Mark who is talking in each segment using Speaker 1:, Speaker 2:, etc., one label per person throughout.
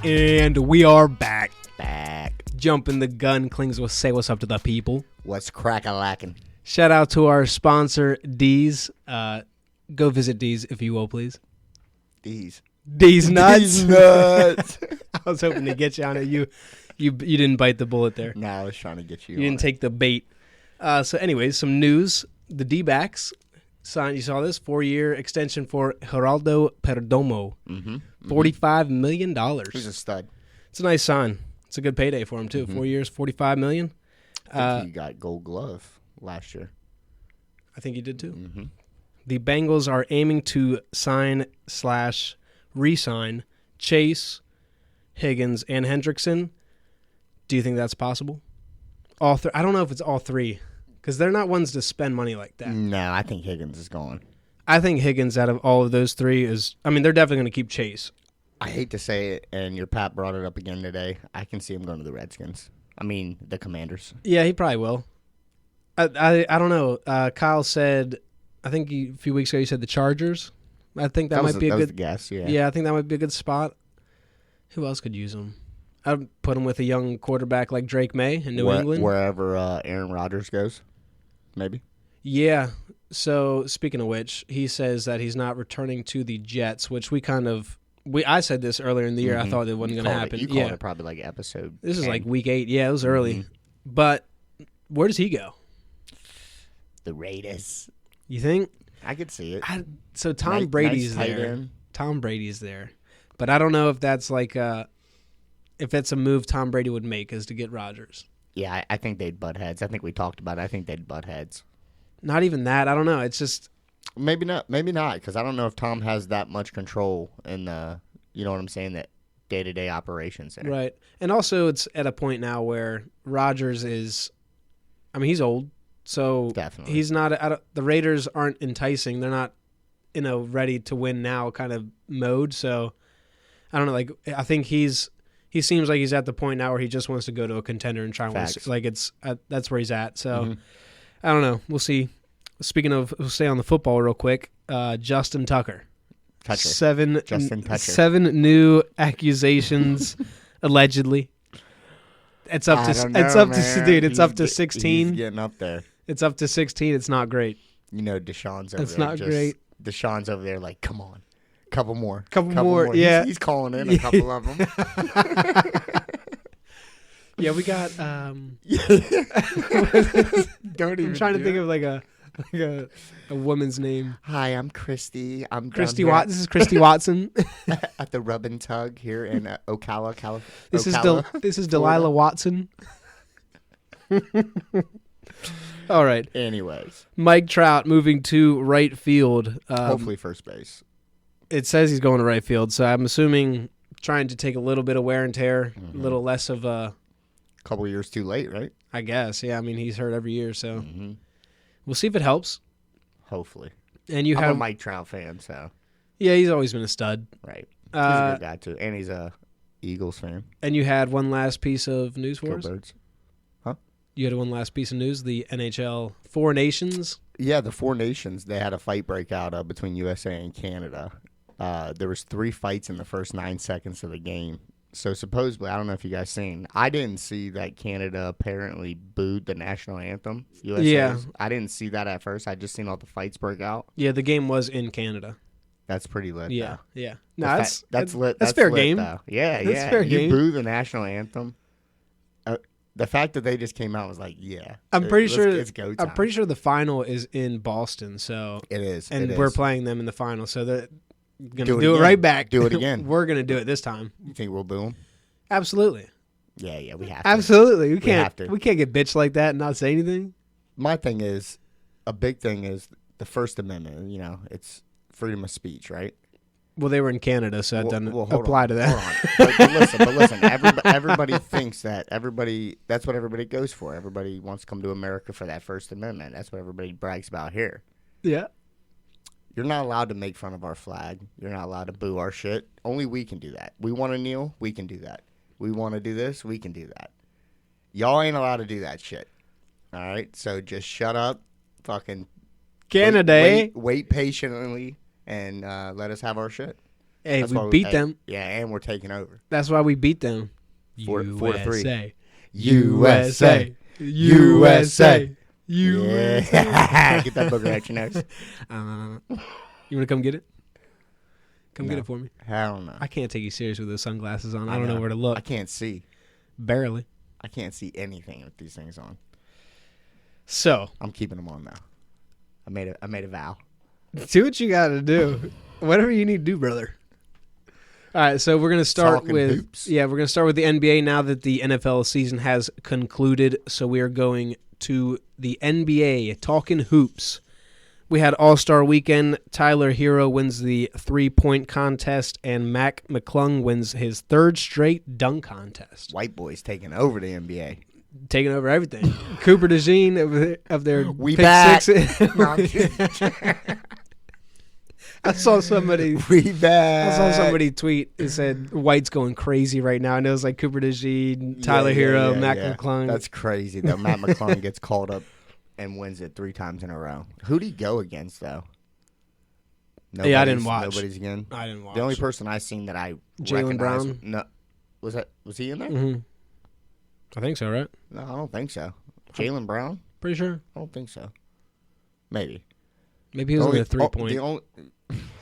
Speaker 1: And we are back.
Speaker 2: Back.
Speaker 1: Jumping the gun. Clings will say what's up to the people.
Speaker 2: What's crack-a-lackin'?
Speaker 1: Shout out to our sponsor, D's. Go visit D's if you will, please.
Speaker 2: D's.
Speaker 1: D's nuts.
Speaker 2: D's nuts.
Speaker 1: I was hoping to get you on it. You didn't bite the bullet there.
Speaker 2: No, I was trying to get you.
Speaker 1: You didn't take the bait. So anyways, some news. The D-backs signed, you saw this, 4-year extension for Geraldo Perdomo. $45 million.
Speaker 2: He's a stud.
Speaker 1: It's a nice sign. It's a good payday for him, too. 4 years, $45 million.
Speaker 2: I think he got Gold Glove last year.
Speaker 1: I think he did, too. The Bengals are aiming to sign/re-sign Chase, Higgins, and Hendrickson. Do you think that's possible? All three? I don't know if it's all three, because they're not ones to spend money like that.
Speaker 2: No, I think Higgins is gone.
Speaker 1: I think Higgins, out of all of those three, is... I mean, they're definitely going to keep Chase.
Speaker 2: I hate to say it, and your Pat brought it up again today. I can see him going to the Redskins. I mean, the Commanders.
Speaker 1: Yeah, he probably will. I don't know. Kyle said, I think a few weeks ago, he said the Chargers. I think that might be a good
Speaker 2: guess. Yeah.
Speaker 1: Yeah, I think that might be a good spot. Who else could use him? I'd put him with a young quarterback like Drake May in New England.
Speaker 2: Wherever Aaron Rodgers goes, maybe.
Speaker 1: Yeah. So speaking of which, he says that he's not returning to the Jets, which I said this earlier in the year. I thought it wasn't going to happen.
Speaker 2: You called it probably like episode.
Speaker 1: This
Speaker 2: 10.
Speaker 1: is like week 8. Yeah, it was early. But where does he go?
Speaker 2: The Raiders.
Speaker 1: You think?
Speaker 2: I could see it.
Speaker 1: So Tom Brady's
Speaker 2: nice
Speaker 1: there.
Speaker 2: end.
Speaker 1: Tom Brady's there. But I don't know if that's like if that's a move Tom Brady would make, is to get Rodgers.
Speaker 2: Yeah, I think they'd butt heads. I think we talked about it. I think they'd butt heads.
Speaker 1: Not even that. I don't know. It's just...
Speaker 2: Maybe not, because I don't know if Tom has that much control in the, you know what I'm saying, that day-to-day operations there.
Speaker 1: Right. And also it's at a point now where Rodgers is... I mean, he's old. So
Speaker 2: definitely.
Speaker 1: He's not... the Raiders aren't enticing. They're not in a ready-to-win-now kind of mode. So, I don't know. Like, I think he seems like he's at the point now where he just wants to go to a contender and try and win. Like, that's where he's at. So, I don't know. We'll see. Speaking of, we'll stay on the football real quick. Justin Tucker.
Speaker 2: Justin Tucker.
Speaker 1: 7 new accusations, allegedly. It's up to 16.
Speaker 2: He's getting up there.
Speaker 1: It's up to 16. It's not great.
Speaker 2: You know, Deshaun's over there.
Speaker 1: It's not great.
Speaker 2: Deshaun's over there like, come on. Couple more.
Speaker 1: Couple more. Yeah.
Speaker 2: He's calling in a couple of them.
Speaker 1: Yeah, we got.
Speaker 2: Don't even.
Speaker 1: I'm trying to think of like a woman's name.
Speaker 2: Hi, I'm Christy. I'm
Speaker 1: Christy Watson. This is Christy Watson
Speaker 2: at the Rub and Tug here in Ocala, California.
Speaker 1: This is Delilah Watson. All right.
Speaker 2: Anyways,
Speaker 1: Mike Trout moving to right field.
Speaker 2: Hopefully first base.
Speaker 1: It says he's going to right field, so I'm assuming trying to take a little bit of wear and tear, a little less of a...
Speaker 2: Couple years too late, right?
Speaker 1: I guess. Yeah, I mean, he's hurt every year, so we'll see if it helps.
Speaker 2: Hopefully.
Speaker 1: And
Speaker 2: I'm a Mike Trout fan, so...
Speaker 1: Yeah, he's always been a stud.
Speaker 2: Right. He's a good guy, too. And he's a Eagles fan.
Speaker 1: And you had one last piece of news for us?
Speaker 2: Go Birds. Huh?
Speaker 1: You had one last piece of news, the NHL Four Nations.
Speaker 2: Yeah, the Four Nations, they had a fight break out between USA and Canada. There was 3 fights in the first 9 seconds of the game. So supposedly, I don't know if you guys seen, I didn't see that Canada apparently booed the national anthem. USA.
Speaker 1: Yeah.
Speaker 2: I didn't see that at first. I just seen all the fights break out.
Speaker 1: Yeah, the game was in Canada.
Speaker 2: That's pretty lit.
Speaker 1: Yeah,
Speaker 2: though.
Speaker 1: yeah. No,
Speaker 2: that's lit.
Speaker 1: That's fair
Speaker 2: lit,
Speaker 1: game.
Speaker 2: Though. Yeah,
Speaker 1: that's
Speaker 2: yeah.
Speaker 1: Fair
Speaker 2: you
Speaker 1: game.
Speaker 2: boo the national anthem. The fact that they just came out was like, yeah.
Speaker 1: I'm pretty sure
Speaker 2: it's go time.
Speaker 1: I'm pretty sure the final is in Boston, so
Speaker 2: it is.
Speaker 1: And we're playing them in the final, so they're gonna do it
Speaker 2: again.
Speaker 1: right back.
Speaker 2: Do it again.
Speaker 1: We're gonna do it this time.
Speaker 2: You think we'll boo them?
Speaker 1: Absolutely.
Speaker 2: Yeah, we have to.
Speaker 1: Absolutely. We
Speaker 2: have to.
Speaker 1: We can't get bitched like that and not say anything.
Speaker 2: My thing is, a big thing is the First Amendment. You know, it's freedom of speech, right?
Speaker 1: Well, they were in Canada, so it doesn't apply to that.
Speaker 2: Hold on. But listen. Everybody thinks that that's what everybody goes for. Everybody wants to come to America for that First Amendment. That's what everybody brags about here.
Speaker 1: Yeah.
Speaker 2: You're not allowed to make fun of our flag. You're not allowed to boo our shit. Only we can do that. We want to kneel, we can do that. We want to do this, we can do that. Y'all ain't allowed to do that shit. All right? So just shut up, fucking
Speaker 1: Canada.
Speaker 2: Wait patiently, and let us have our shit.
Speaker 1: Hey,
Speaker 2: That's
Speaker 1: we
Speaker 2: why
Speaker 1: beat them.
Speaker 2: Yeah, and we're taking over.
Speaker 1: That's why we beat them.
Speaker 2: 4-3.
Speaker 1: USA. USA. USA.
Speaker 2: Yeah. Get that booger out your nose.
Speaker 1: You want to come get it? Come get
Speaker 2: No.
Speaker 1: it for me.
Speaker 2: Hell no.
Speaker 1: I can't take you serious with those sunglasses on. I don't know where to look.
Speaker 2: I can't see.
Speaker 1: Barely.
Speaker 2: I can't see anything with these things on.
Speaker 1: So,
Speaker 2: I'm keeping them on now. I made a vow.
Speaker 1: do what you got to do. Whatever you need to do, brother. All right, so we're going to start
Speaker 2: Talking
Speaker 1: with
Speaker 2: hoops.
Speaker 1: we're going to start with the NBA now that the NFL season has concluded. So we are going to the NBA, talking hoops. We had All-Star Weekend. Tyler Hero wins the 3-point contest, and Mac McClung wins his third straight dunk contest.
Speaker 2: White boys taking over the NBA.
Speaker 1: Taking over everything. Cooper DeJean of their
Speaker 2: We
Speaker 1: pick
Speaker 2: back.
Speaker 1: 6.
Speaker 2: No, I'm kidding.
Speaker 1: I saw somebody
Speaker 2: We back.
Speaker 1: I saw somebody tweet. It said White's going crazy right now, and it was like Cooper DeJean, Tyler Hero, Mac McClung.
Speaker 2: That's crazy though. Matt McClung gets called up and wins it 3 times in a row. Who'd he go against though?
Speaker 1: Yeah, I didn't watch.
Speaker 2: Nobody's again.
Speaker 1: I didn't watch.
Speaker 2: The only person I seen that I
Speaker 1: Jaylen
Speaker 2: recognized-
Speaker 1: Brown?
Speaker 2: No, was he in there?
Speaker 1: Mm-hmm. I think so, right?
Speaker 2: No, I don't think so. Jaylen Brown?
Speaker 1: Pretty sure.
Speaker 2: I don't think so. Maybe.
Speaker 1: Maybe he was only a 3-point.
Speaker 2: The only,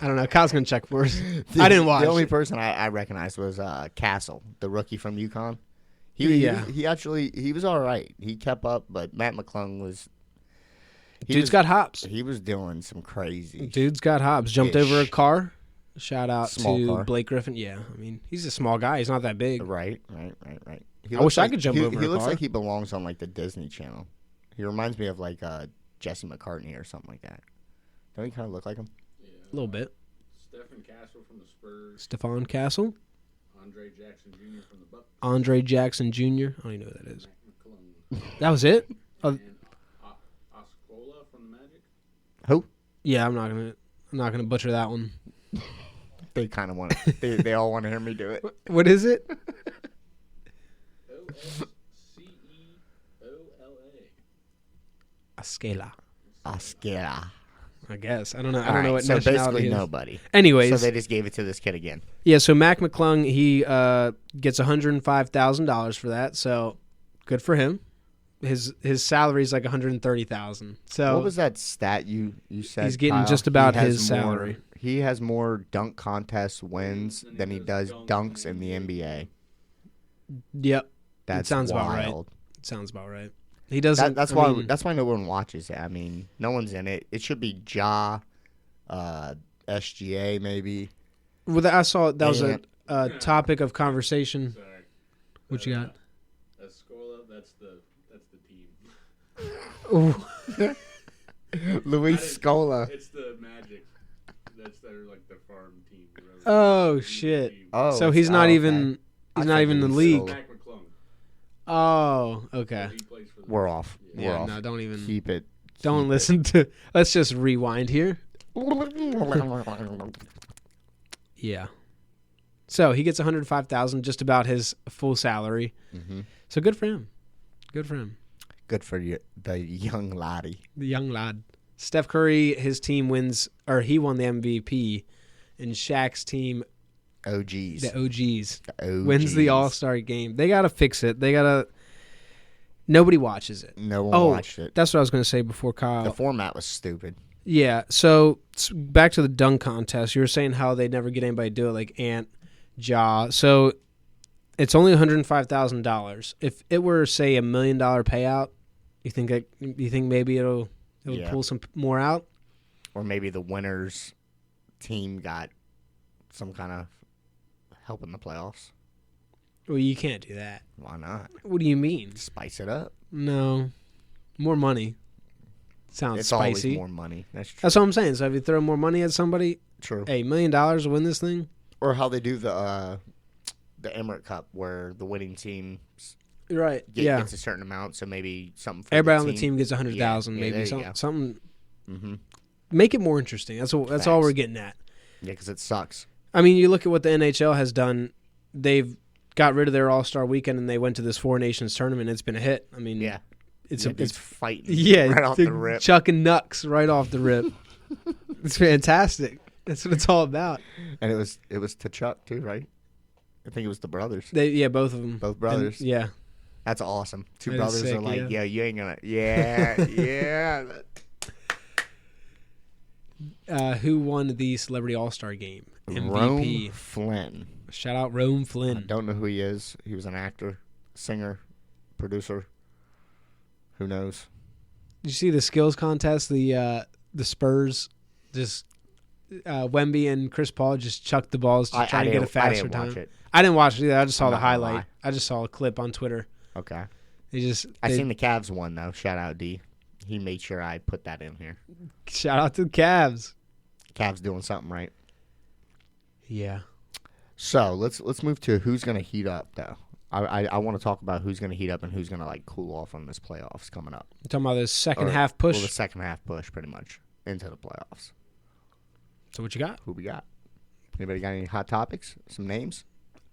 Speaker 1: I don't know. Kyle's going to check for us. I didn't watch.
Speaker 2: The only person I recognized was Castle, the rookie from UConn. He was all right. He kept up, but Matt McClung was.
Speaker 1: Dude's got hops.
Speaker 2: He was doing some crazy.
Speaker 1: Dude's got hops. Jumped over a car. Shout out
Speaker 2: Small
Speaker 1: to
Speaker 2: car.
Speaker 1: Blake Griffin. Yeah, I mean, he's a small guy. He's not that big.
Speaker 2: Right. He
Speaker 1: I wish
Speaker 2: looks
Speaker 1: I could jump over
Speaker 2: He
Speaker 1: a
Speaker 2: looks
Speaker 1: car.
Speaker 2: like he belongs on like the Disney Channel. He reminds me of like Jesse McCartney or something like that. Don't he kind of look like him?
Speaker 3: Yeah.
Speaker 1: A little bit.
Speaker 3: Stephen Castle from the Spurs.
Speaker 1: Stephon Castle.
Speaker 3: Andre Jackson Jr. from the Bucks.
Speaker 1: Andre Jackson Jr. I don't even know who that is.
Speaker 3: Mac McClung.
Speaker 1: That was it?
Speaker 3: And Oscola from the Magic.
Speaker 2: Who?
Speaker 1: Yeah, I'm not gonna butcher that one.
Speaker 2: They kind of want it. They all want to hear me do it.
Speaker 1: What is it?
Speaker 3: Osceola.
Speaker 1: Ascala.
Speaker 2: Oscar.
Speaker 1: I guess. I don't know. I don't know what
Speaker 2: so
Speaker 1: nationality
Speaker 2: basically
Speaker 1: he is.
Speaker 2: nobody.
Speaker 1: Anyways,
Speaker 2: So they just gave it to this kid again.
Speaker 1: yeah. So Mac McClung, he gets $105,000 for that. So good for him. His salary is like $130,000. So
Speaker 2: What was that stat you said?
Speaker 1: he's getting
Speaker 2: Kyle?
Speaker 1: just about
Speaker 2: He has
Speaker 1: his
Speaker 2: more-
Speaker 1: salary.
Speaker 2: He has more dunk contest wins than he does dunks in the NBA.
Speaker 1: Yep,
Speaker 2: That's
Speaker 1: sounds about right.
Speaker 2: wild.
Speaker 1: it sounds about right. He doesn't.
Speaker 2: That's
Speaker 1: I
Speaker 2: why.
Speaker 1: mean,
Speaker 2: That's why no one watches it. I mean, no one's in it. It should be SGA maybe.
Speaker 1: well, I saw that was
Speaker 2: And-
Speaker 1: a topic of conversation.
Speaker 3: Sorry.
Speaker 1: What you got?
Speaker 3: Oscola, that's the team.
Speaker 1: Ooh.
Speaker 2: Luis Scola.
Speaker 3: It's the Magic. That's their like the farm team. whatever.
Speaker 1: Oh,
Speaker 3: The
Speaker 1: shit.
Speaker 3: team.
Speaker 2: Oh,
Speaker 1: So he's not
Speaker 2: okay.
Speaker 1: even. He's
Speaker 2: I
Speaker 1: not
Speaker 2: thought
Speaker 1: even in the
Speaker 2: Luis
Speaker 1: league.
Speaker 2: Scola.
Speaker 3: Mac McClung.
Speaker 1: Oh, okay.
Speaker 3: He plays for the
Speaker 2: We're off.
Speaker 3: Yeah.
Speaker 2: We're
Speaker 1: Yeah,
Speaker 2: off.
Speaker 1: no, don't even.
Speaker 2: Keep it.
Speaker 1: Don't listen to. Let's just rewind here. Yeah. So he gets $105,000, just about his full salary.
Speaker 2: Mm-hmm.
Speaker 1: So good for him. Good for him.
Speaker 2: Good for you, the young laddie.
Speaker 1: The young lad. Steph Curry, his team wins, or he won the MVP, and Shaq's team,
Speaker 2: OGs.
Speaker 1: the OGs,
Speaker 2: The OGs.
Speaker 1: wins the All-Star game. They gotta fix it. Nobody watches it.
Speaker 2: No one
Speaker 1: Oh,
Speaker 2: watched it.
Speaker 1: That's what I was gonna say before Kyle.
Speaker 2: The format was stupid.
Speaker 1: Yeah. So back to the dunk contest. You were saying how they never get anybody to do it, like Ant, Ja. So it's only $105,000. If it were, say, $1 million payout, you think maybe it'll
Speaker 2: Yeah.
Speaker 1: pull some more out?
Speaker 2: Or maybe the winners team got some kind of help in the playoffs.
Speaker 1: Well, you can't do that.
Speaker 2: Why not?
Speaker 1: What do you mean?
Speaker 2: Spice it up.
Speaker 1: No, more money. Sounds
Speaker 2: It's
Speaker 1: spicy.
Speaker 2: always more money. That's true.
Speaker 1: That's what I'm saying. So if you throw more money at somebody,
Speaker 2: True.
Speaker 1: hey, $1 million to win this thing.
Speaker 2: Or how they do the Emirates Cup, where the winning team
Speaker 1: Right. Yeah.
Speaker 2: gets a certain amount. So maybe something for
Speaker 1: Everybody on the team gets 100,000,
Speaker 2: Yeah,
Speaker 1: maybe
Speaker 2: there you
Speaker 1: something.
Speaker 2: go.
Speaker 1: Something.
Speaker 2: Mm-hmm.
Speaker 1: Make it more interesting. That's all
Speaker 2: Facts.
Speaker 1: we're getting at.
Speaker 2: Yeah, because it sucks.
Speaker 1: I mean, you look at what the NHL has done. They've got rid of their All-Star weekend and they went to this Four Nations tournament. It's been a hit. I mean,
Speaker 2: Yeah.
Speaker 1: it's
Speaker 2: It's fighting.
Speaker 1: yeah,
Speaker 2: right off
Speaker 1: they're
Speaker 2: the rip.
Speaker 1: chucking knucks right off the rip. It's fantastic. That's what it's all about.
Speaker 2: And it was T'Chuk too, right? I think it was the brothers.
Speaker 1: Both of them.
Speaker 2: Both brothers.
Speaker 1: And, yeah.
Speaker 2: That's awesome. Two
Speaker 1: That is
Speaker 2: brothers
Speaker 1: sick,
Speaker 2: are like,
Speaker 1: yeah.
Speaker 2: yo, you ain't gonna. Yeah.
Speaker 1: Who won the Celebrity All-Star Game? MVP.
Speaker 2: Rome Flynn.
Speaker 1: Shout out Rome
Speaker 2: I
Speaker 1: Flynn.
Speaker 2: don't know who he is. He was an actor, singer, producer. Who knows?
Speaker 1: Did you see the skills contest? The Spurs just Wemby and Chris Paul just chucked the balls to try to get a faster time.
Speaker 2: Watch it.
Speaker 1: I didn't watch it either. I just saw
Speaker 2: I'm
Speaker 1: the
Speaker 2: not gonna
Speaker 1: highlight.
Speaker 2: lie.
Speaker 1: I just saw a clip on Twitter.
Speaker 2: Okay.
Speaker 1: I
Speaker 2: seen the Cavs one though. Shout out D. He made sure I put that in here.
Speaker 1: Shout out to the Cavs.
Speaker 2: Cavs doing something right.
Speaker 1: Yeah.
Speaker 2: So let's move to who's gonna heat up though. I want to talk about who's gonna heat up and who's gonna like cool off on this playoffs coming up.
Speaker 1: You're talking about the second half push.
Speaker 2: Well, the second half push, pretty much into the playoffs.
Speaker 1: So what you got?
Speaker 2: Who we got? Anybody got any hot topics? Some names?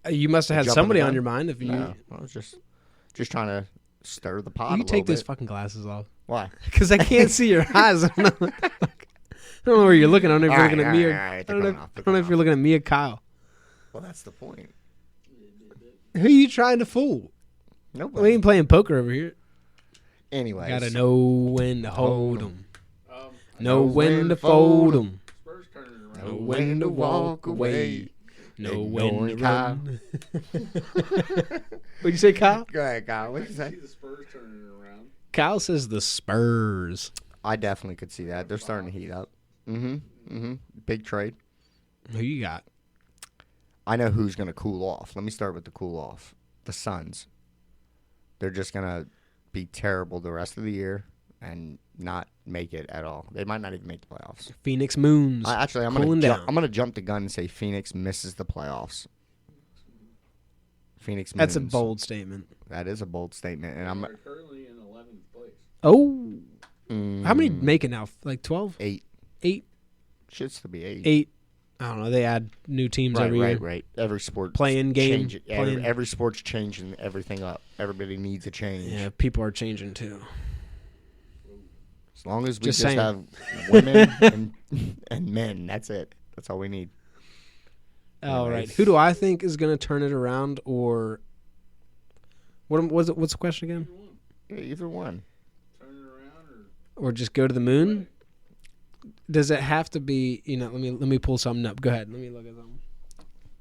Speaker 1: You must have had
Speaker 2: Jump
Speaker 1: somebody
Speaker 2: on the
Speaker 1: on
Speaker 2: gun?
Speaker 1: your mind. If you
Speaker 2: No, I was just trying to stir the pot.
Speaker 1: you
Speaker 2: a
Speaker 1: take
Speaker 2: little
Speaker 1: those
Speaker 2: bit.
Speaker 1: fucking glasses off
Speaker 2: Why?
Speaker 1: because I can't see your eyes. I don't know where you're looking. I don't know if you're looking at me or I don't know if you're looking at me or Kyle.
Speaker 2: Well, that's the point.
Speaker 1: Who are you trying to fool?
Speaker 2: Nobody.
Speaker 1: We ain't playing poker over here.
Speaker 2: Anyways,
Speaker 1: Gotta know when to hold them. Know
Speaker 2: know
Speaker 1: when
Speaker 2: when
Speaker 1: to
Speaker 2: to
Speaker 1: fold
Speaker 2: fold
Speaker 1: them.
Speaker 3: Spurs turning it
Speaker 2: know
Speaker 3: around.
Speaker 2: when to walk away.
Speaker 1: Know when to
Speaker 2: Ignoring Kyle.
Speaker 1: run. What'd you say, Kyle?
Speaker 2: Go ahead, Kyle. What
Speaker 3: I
Speaker 2: you
Speaker 3: can
Speaker 2: say?
Speaker 3: see the Spurs turning it around.
Speaker 1: Kyle says the Spurs.
Speaker 2: I definitely could see that. They're starting to heat up. Big trade.
Speaker 1: Who you got?
Speaker 2: I know who's going to cool off. Let me start with the cool off. The Suns. They're just going to be terrible the rest of the year and not make it at all. They might not even make the playoffs.
Speaker 1: Phoenix Moons.
Speaker 2: I'm
Speaker 1: cooling down.
Speaker 2: I'm going to jump the gun and say Phoenix misses the playoffs. Phoenix
Speaker 1: That's a
Speaker 2: Moons.
Speaker 1: bold statement.
Speaker 2: That is a bold statement, and I'm
Speaker 3: They're currently in 11th place.
Speaker 1: Oh. How many make it now? Like 12?
Speaker 2: 8.
Speaker 1: 8?
Speaker 2: Should still be 8.
Speaker 1: 8. I don't know. They add new teams every year.
Speaker 2: Right. Every sport
Speaker 1: Playing game.
Speaker 2: change it. Every sport's changing everything up. Everybody needs a change.
Speaker 1: Yeah, people are changing too.
Speaker 2: As long as we
Speaker 1: Just
Speaker 2: just
Speaker 1: saying.
Speaker 2: have women and men, that's it. That's all we need.
Speaker 1: All right.
Speaker 2: Anyways.
Speaker 1: Who do I think is going to turn it around, or what's the question again?
Speaker 2: Yeah, either one.
Speaker 3: Turn it around
Speaker 1: Or just go to the moon? Does it have to be? Let me pull something up. Go ahead. Let me look at something.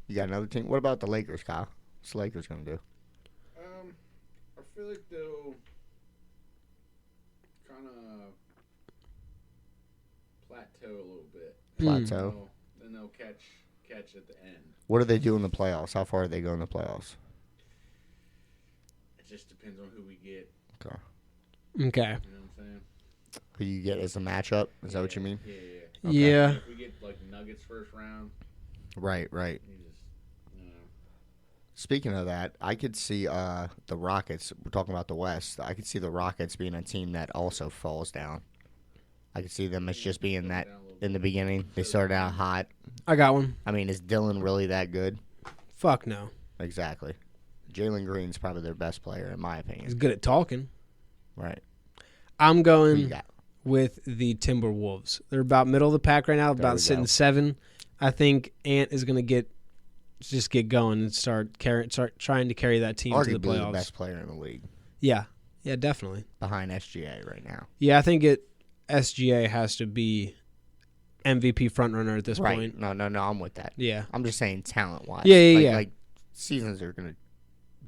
Speaker 2: You got another team? What about the Lakers, Kyle? What's the Lakers going to do?
Speaker 3: I feel like they'll kind of plateau a little bit.
Speaker 2: Plateau.
Speaker 3: Then they'll catch at the end.
Speaker 2: What do they do in the playoffs? How far do they go in the playoffs?
Speaker 3: It just depends on who we get.
Speaker 2: Okay.
Speaker 1: Okay.
Speaker 3: You know what I'm saying?
Speaker 2: Who you get as a matchup? Is that what you mean?
Speaker 3: Yeah.
Speaker 2: Okay.
Speaker 1: Yeah.
Speaker 3: If we get like Nuggets first round,
Speaker 2: Right.
Speaker 3: you just,
Speaker 2: Speaking of that, I could see the Rockets. We're talking about the West. I could see the Rockets being a team that also falls down. I could see them as just being that in the beginning. They started out hot.
Speaker 1: I got one.
Speaker 2: I mean, is Dylan really that good?
Speaker 1: Fuck no.
Speaker 2: Exactly. Jalen Green's probably their best player, in my
Speaker 1: He's
Speaker 2: opinion.
Speaker 1: good at talking.
Speaker 2: Right.
Speaker 1: I'm
Speaker 2: Who you
Speaker 1: going
Speaker 2: got?
Speaker 1: with the Timberwolves. They're about middle of the pack right now,
Speaker 2: There
Speaker 1: about
Speaker 2: we
Speaker 1: sitting
Speaker 2: go.
Speaker 1: 7. I think Ant is going to get going and start trying to carry that team to the
Speaker 2: Arguably the
Speaker 1: playoffs.
Speaker 2: best player in the league,
Speaker 1: Yeah, definitely.
Speaker 2: behind SGA right now.
Speaker 1: Yeah, I think SGA has to be MVP frontrunner at this point.
Speaker 2: No, I'm with that.
Speaker 1: Yeah.
Speaker 2: I'm just saying talent-wise.
Speaker 1: Yeah.
Speaker 2: Like seasons are going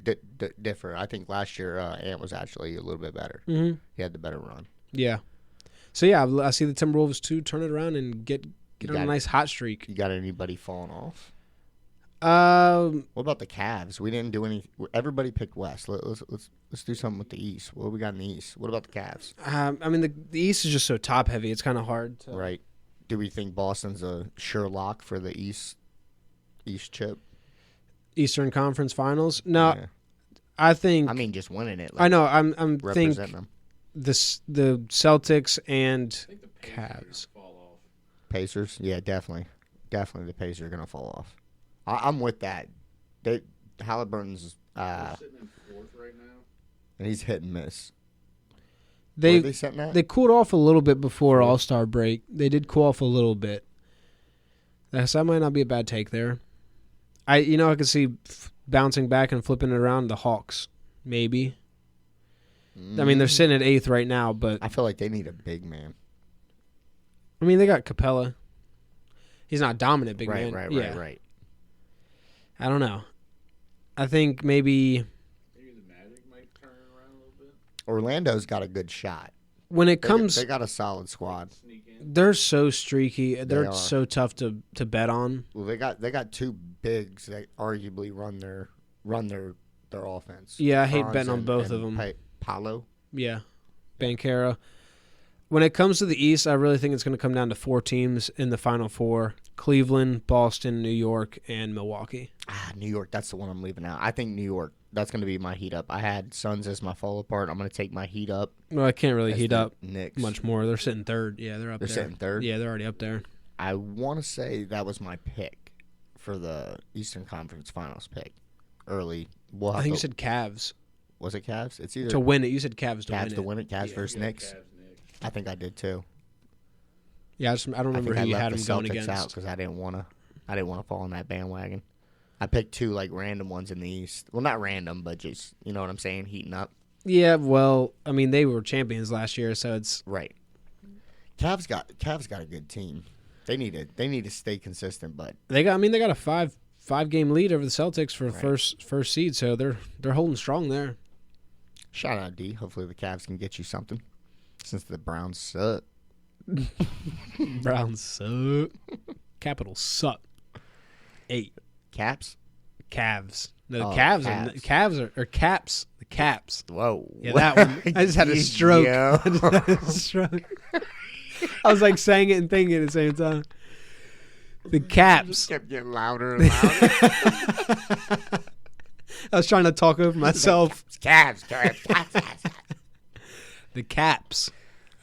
Speaker 2: to differ. I think last year Ant was actually a little bit better.
Speaker 1: Mm-hmm.
Speaker 2: He had the better run.
Speaker 1: Yeah. So yeah, I see the Timberwolves too turn it around and get on a nice hot streak.
Speaker 2: You got anybody falling off?
Speaker 1: Um,
Speaker 2: What about the Cavs? We didn't do any. Everybody picked West. Let's do something with the East. What do we got in the East? What about the Cavs?
Speaker 1: I mean the East is just so top heavy. It's kind of hard to.
Speaker 2: Right. Do we think Boston's a sure lock for the East chip?
Speaker 1: Eastern Conference Finals. No,
Speaker 2: Yeah.
Speaker 1: I think.
Speaker 2: I mean, just winning it.
Speaker 1: I know. I'm think
Speaker 2: representing them.
Speaker 1: the Celtics and
Speaker 3: I think the Pacers are gonna
Speaker 1: Cavs.
Speaker 3: fall off.
Speaker 2: Pacers. Yeah, definitely. Definitely the Pacers are going to fall off. I'm with that. Halliburton's,
Speaker 3: They're sitting in 4th right now.
Speaker 2: and he's hit and miss. Where are
Speaker 1: They
Speaker 2: they sitting at?
Speaker 1: they cooled off a little bit before All-Star break. They did cool off a little bit. That might not be a bad take there. I could see bouncing back and flipping it around. The Hawks, maybe. I mean, they're sitting at 8th right now, but
Speaker 2: I feel like they need a big man.
Speaker 1: I mean, they got Capella. He's not dominant big man.
Speaker 2: Right.
Speaker 1: I don't know. I think maybe
Speaker 3: the Magic might turn it around a little bit.
Speaker 2: Orlando's got a good shot.
Speaker 1: when it comes,
Speaker 2: they got a solid squad.
Speaker 3: Sneak in.
Speaker 1: they're so streaky.
Speaker 2: They
Speaker 1: They're
Speaker 2: are.
Speaker 1: so tough to bet on.
Speaker 2: Well, they got two bigs that arguably run their offense.
Speaker 1: Yeah, I hate
Speaker 2: Franz
Speaker 1: betting on
Speaker 2: and-
Speaker 1: both
Speaker 2: and
Speaker 1: of them.
Speaker 2: Paolo.
Speaker 1: Yeah, Banchero. When it comes to the East, I really think it's going to come down to 4 teams in the Final Four: Cleveland, Boston, New York, and Milwaukee.
Speaker 2: New York. That's the one I'm leaving out. I think New York. That's going to be my heat up. I had Suns as my fall apart. I'm going to take my heat up.
Speaker 1: Well, I can't really
Speaker 2: as
Speaker 1: heat
Speaker 2: the
Speaker 1: up
Speaker 2: Knicks.
Speaker 1: much more. They're sitting third. Yeah, they're up
Speaker 2: They're
Speaker 1: there.
Speaker 2: sitting third?
Speaker 1: Yeah, they're already up there.
Speaker 2: I want to say that was my pick for the Eastern Conference Finals pick. Early. We'll
Speaker 1: I
Speaker 2: have
Speaker 1: think you
Speaker 2: to-
Speaker 1: said Cavs
Speaker 2: Was it Cavs? It's either
Speaker 1: to win it. You said Cavs to
Speaker 2: Cavs
Speaker 1: win
Speaker 2: to
Speaker 1: it.
Speaker 2: win it. Cavs
Speaker 1: Yeah.
Speaker 2: versus
Speaker 3: Yeah,
Speaker 2: Knicks.
Speaker 3: Cavs, Knicks.
Speaker 2: I think I did too.
Speaker 1: Yeah, I don't
Speaker 2: I
Speaker 1: remember
Speaker 2: think I
Speaker 1: who you had
Speaker 2: left
Speaker 1: them
Speaker 2: the
Speaker 1: going
Speaker 2: Celtics out
Speaker 1: against.
Speaker 2: because I didn't want to fall on that bandwagon. I picked 2 like random ones in the East. Well, not random, but just you know what I'm saying, heating up.
Speaker 1: Yeah, well, I mean, they were champions last year, so it's
Speaker 2: Right. Cavs got a good team. They need to stay consistent, but
Speaker 1: they got a five game lead over the Celtics for
Speaker 2: Right.
Speaker 1: first seed, so they're holding strong there.
Speaker 2: shout out D. Hopefully the Cavs can get you something since the Browns suck.
Speaker 1: Browns suck. Capitals suck. 8
Speaker 2: Caps?
Speaker 1: Calves. No,
Speaker 2: Oh,
Speaker 1: Cavs are Caps. The Caps.
Speaker 2: Whoa.
Speaker 1: Yeah, that one. I just had a stroke.
Speaker 2: Yo.
Speaker 1: I just had a stroke. I was like saying it and thinking at the same time. The Caps.
Speaker 2: Kept getting louder and louder.
Speaker 1: I was trying to talk over myself.
Speaker 2: Cavs.
Speaker 1: The Caps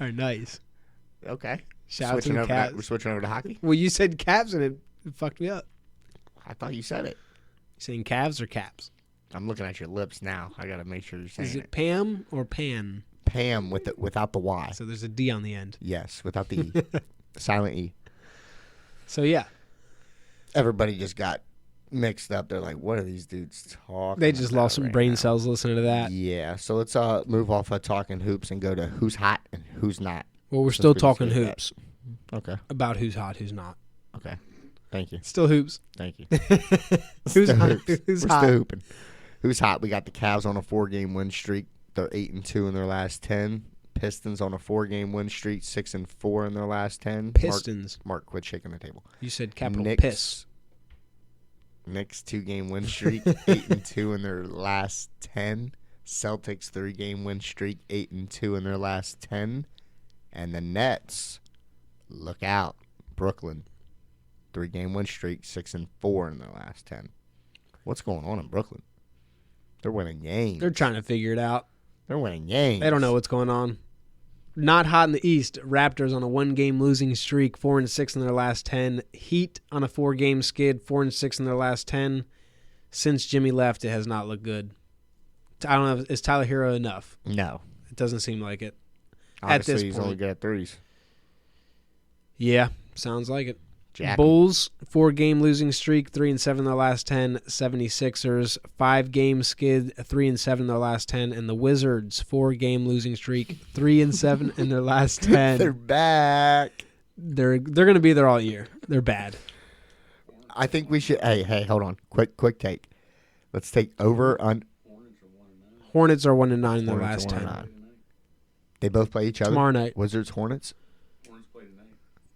Speaker 1: are nice.
Speaker 2: Okay.
Speaker 1: Shout out to
Speaker 2: Switching
Speaker 1: the
Speaker 2: over
Speaker 1: Caps.
Speaker 2: We're switching over to hockey?
Speaker 1: Well, you said Caps and it fucked me up.
Speaker 2: I thought you said it.
Speaker 1: You saying Cavs or Caps?
Speaker 2: I'm looking at your lips now. I got to make sure you're saying
Speaker 1: Is
Speaker 2: it.
Speaker 1: it Pam or Pan?
Speaker 2: Pam without the Y.
Speaker 1: So there's a D on the end.
Speaker 2: Yes, without the E. Silent E.
Speaker 1: So yeah,
Speaker 2: Everybody just got mixed up. They're like, what are these dudes talking
Speaker 1: they just
Speaker 2: about
Speaker 1: lost some
Speaker 2: right
Speaker 1: brain
Speaker 2: now?
Speaker 1: cells listening to that.
Speaker 2: Yeah, so let's move off of talking hoops and go to who's hot and who's not.
Speaker 1: Well, we're
Speaker 2: Since
Speaker 1: still
Speaker 2: we just
Speaker 1: talking
Speaker 2: did that.
Speaker 1: hoops
Speaker 2: Okay,
Speaker 1: about who's hot, who's not.
Speaker 2: okay. Thank you.
Speaker 1: Still hoops.
Speaker 2: Thank you.
Speaker 1: Who's
Speaker 2: Still
Speaker 1: hot?
Speaker 2: hoops.
Speaker 1: Who's
Speaker 2: We're
Speaker 1: hot?
Speaker 2: still hooping. Who's hot? We got the Cavs on a 4-game win streak. They're 8-2 in their last 10. Pistons on a 4-game win streak, 6-4 in their last 10.
Speaker 1: Pistons.
Speaker 2: Mark, quit shaking the table.
Speaker 1: You said capital
Speaker 2: Knicks,
Speaker 1: piss.
Speaker 2: Knicks 2-game win streak, 8-2 in their last 10. Celtics 3-game win streak, 8-2 in their last 10. And the Nets, look out, Brooklyn, 3-game win streak, 6-4 in their last 10. What's going on in Brooklyn? They're winning games.
Speaker 1: They're trying to figure it out.
Speaker 2: They're winning games.
Speaker 1: They don't know what's going on. Not hot in the East. Raptors on a 1-game losing streak, 4-6 in their last 10. Heat on a 4-game skid, 4-6 in their last 10. Since Jimmy left, it has not looked good. I don't know. Is Tyler Hero enough?
Speaker 2: No.
Speaker 1: It doesn't seem like it.
Speaker 2: Obviously,
Speaker 1: this
Speaker 2: he's
Speaker 1: point.
Speaker 2: only good at threes.
Speaker 1: Yeah, sounds like it.
Speaker 2: Jack.
Speaker 1: Bulls, 4-game losing streak, 3-7 in their last 10. 76ers, 5-game skid, 3-7 in their last 10. And the Wizards, 4-game losing streak, 3-7 in their last 10.
Speaker 2: They're back.
Speaker 1: They're going to be there all year. They're bad.
Speaker 2: I think we should. Hey, hold on. Quick take. Let's take over on.
Speaker 1: Hornets are 1-9 in their
Speaker 2: Hornets
Speaker 1: last
Speaker 2: are
Speaker 1: 10.
Speaker 2: 1-9. They both play each other.
Speaker 1: Tomorrow night.
Speaker 2: Wizards, Hornets.
Speaker 3: Hornets play tonight.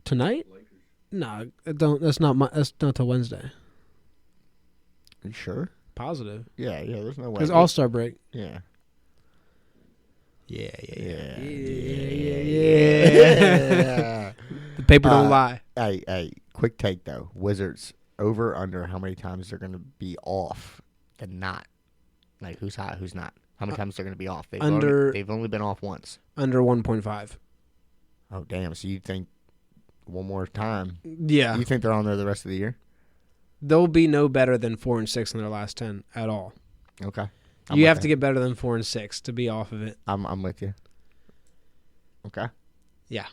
Speaker 1: Tonight?
Speaker 3: Lakers.
Speaker 1: No, don't. That's not till Wednesday.
Speaker 2: Are you sure?
Speaker 1: Positive.
Speaker 2: Yeah. There's no way.
Speaker 1: Because All-Star break.
Speaker 2: Yeah.
Speaker 1: Yeah.
Speaker 2: Yeah.
Speaker 1: The paper don't lie.
Speaker 2: Hey, quick take though. Wizards over under how many times they're gonna be off and not. Like who's hot, who's not. How many times they're gonna be off? They've only been off once.
Speaker 1: Under 1.5.
Speaker 2: Oh damn! So you think one more time?
Speaker 1: Yeah.
Speaker 2: You think they're on there the rest of the year?
Speaker 1: They'll be no better than 4-6 in their last 10 at all.
Speaker 2: Okay.
Speaker 1: You have to get better than 4-6 to be off of it.
Speaker 2: I'm with you. Okay.
Speaker 1: Yeah.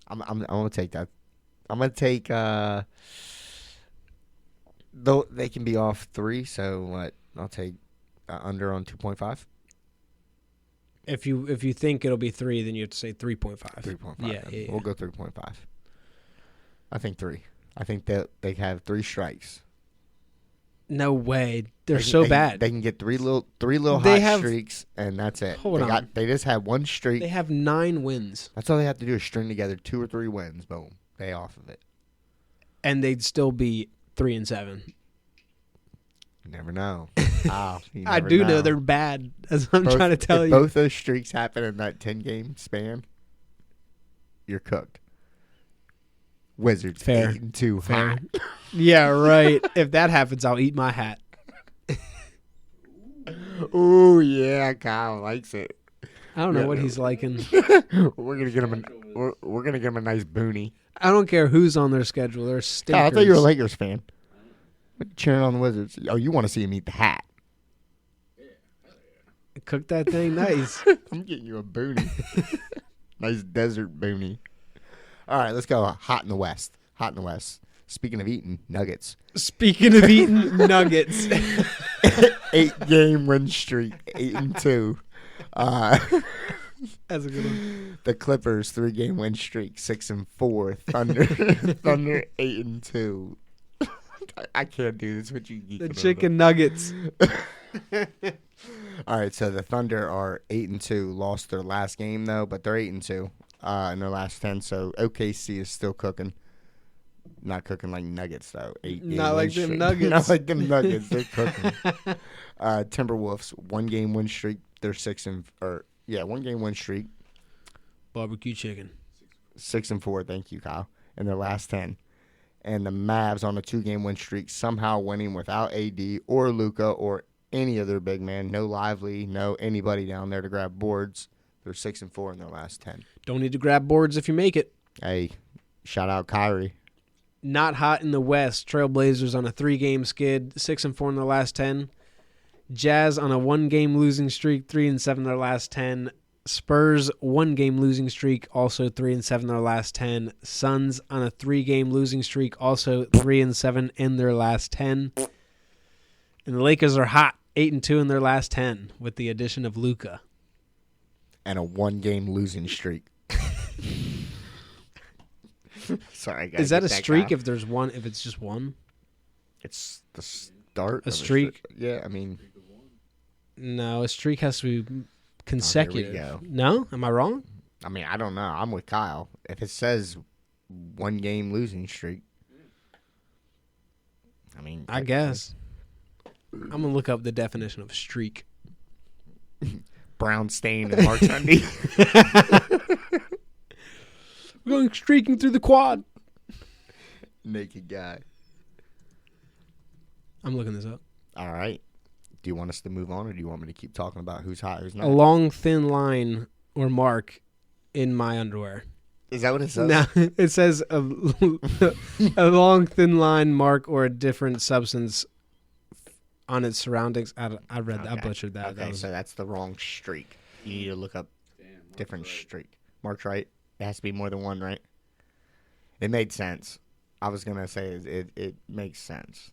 Speaker 2: I'm gonna take that. I'm gonna take Though they can be off 3, so what? I'll take under on 2.5.
Speaker 1: If you think it'll be 3, then you have to say 3.5.
Speaker 2: 3.5.
Speaker 1: Yeah.
Speaker 2: We'll go 3.5. I think 3. I think that they have 3 strikes.
Speaker 1: No way. They're so bad.
Speaker 2: They can get three little hot streaks, and that's it.
Speaker 1: Hold on.
Speaker 2: They just have 1 streak.
Speaker 1: They have 9 wins.
Speaker 2: That's all they have to do is string together 2 or 3 wins. Boom. They off of it.
Speaker 1: And they'd still be 3-7.
Speaker 2: You never know.
Speaker 1: I do know they're bad, as I'm trying to tell you.
Speaker 2: If both those streaks happen in that 10-game span, you're cooked. Wizards,
Speaker 1: Fair.
Speaker 2: 8-2.
Speaker 1: Fair.
Speaker 2: Hot.
Speaker 1: Yeah, right. If that happens, I'll eat my hat.
Speaker 2: Ooh, yeah, Kyle likes it.
Speaker 1: I don't know what he's liking.
Speaker 2: We're gonna get him. We're gonna get him a nice boonie.
Speaker 1: I don't care who's on their schedule. They're stinkers.
Speaker 2: Kyle, I thought you were a Lakers fan. Cheering on the Wizards. Oh, you want to see him eat the hat?
Speaker 1: Cook that thing nice.
Speaker 2: I'm getting you a boonie. Nice desert boonie. All right, let's go. Hot in the West. Hot in the West. Speaking of eating, Nuggets.
Speaker 1: Speaking of eating nuggets.
Speaker 2: 8-game win streak. 8-2.
Speaker 1: That's a good one.
Speaker 2: The Clippers 3-game win streak. 6-4. Thunder. Thunder 8-2. I can't do this. What you
Speaker 1: The chicken nuggets.
Speaker 2: All right, so the Thunder are 8-2. Lost their last game though, but they're 8-2 in their last 10. So OKC is still cooking. Not cooking like Nuggets though. 8-game
Speaker 1: Not like them
Speaker 2: streak.
Speaker 1: Nuggets.
Speaker 2: Not like them Nuggets. They're cooking. Timberwolves 1-game win streak. They're 1-game win streak.
Speaker 1: Barbecue chicken.
Speaker 2: 6-4. Thank you, Kyle. In their last 10. And the Mavs on a 2-game win streak, somehow winning without AD or Luka or any other big man. No Lively, no anybody down there to grab boards. They're 6-4 in their last 10.
Speaker 1: Don't need to grab boards if you make it.
Speaker 2: Hey, shout out Kyrie.
Speaker 1: Not hot in the West. Trailblazers on a 3-game skid, 6-4 in their last 10. Jazz on a 1-game losing streak, 3-7 in their last 10. Spurs 1-game losing streak, also 3-7 in their last 10. Suns on a 3-game losing streak, also 3-7 in their last 10. And the Lakers are hot, 8-2 in their last 10, with the addition of Luka.
Speaker 2: And a 1-game losing streak. Sorry, guys.
Speaker 1: Is that a streak if there's one? If it's just one?
Speaker 2: It's the start.
Speaker 1: A streak?
Speaker 2: Yeah, I mean.
Speaker 1: No, a streak has to be consecutive.
Speaker 2: Here we go.
Speaker 1: No? Am I wrong?
Speaker 2: I mean, I don't know. I'm with Kyle. If it says 1-game losing streak, I mean.
Speaker 1: I guess. I'm going to look up the definition of streak.
Speaker 2: Brown stain and Mark Sunday.
Speaker 1: We're going streaking through the quad.
Speaker 2: Naked guy.
Speaker 1: I'm looking this up.
Speaker 2: All right. Do you want us to move on, or do you want me to keep talking about who's hot, who's not?
Speaker 1: A long, thin line or mark in my underwear.
Speaker 2: Is that what it says?
Speaker 1: No, it says a long, thin line, mark, or a different substance on its surroundings. I read that. I butchered that.
Speaker 2: Okay, so that's the wrong streak. You need to look up different streak. Mark's right. It has to be more than one, right? It made sense. I was going to say it makes sense.